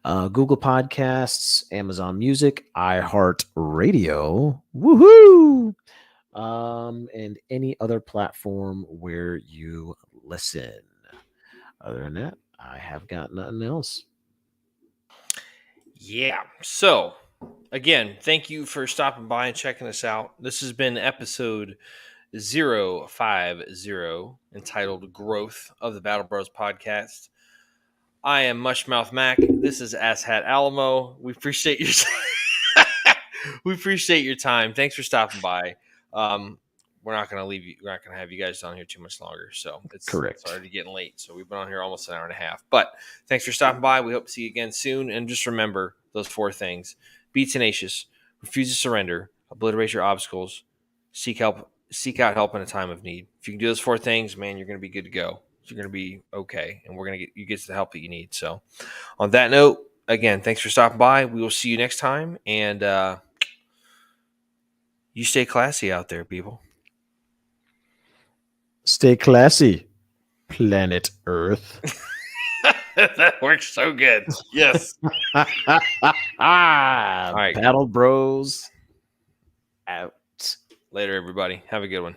Google Podcasts, Amazon Music, iHeartRadio, woohoo, and any other platform where you listen. Other than that, I have got nothing else. Yeah. So, again, thank you for stopping by and checking us out. This has been episode 050 entitled Growth of the Battle Bros Podcast. I am Mushmouth Mac. This is Asshat Alamo. We appreciate your we appreciate your time. Thanks for stopping by. We're not going to leave you. We're not going to have you guys down here too much longer. So it's already getting late. So we've been on here almost an hour and a half. But thanks for stopping by. We hope to see you again soon. And just remember those 4 things: be tenacious, refuse to surrender, obliterate your obstacles, seek help, seek out help in a time of need. If you can do those 4 things, man, you're going to be good to go. You're going to be okay, and we're going to get the help that you need. So, on that note, again, thanks for stopping by. We will see you next time, and you stay classy out there, people. Stay classy, planet Earth. That works so good. Yes. All right. Battle Bros out. Later, everybody. Have a good one.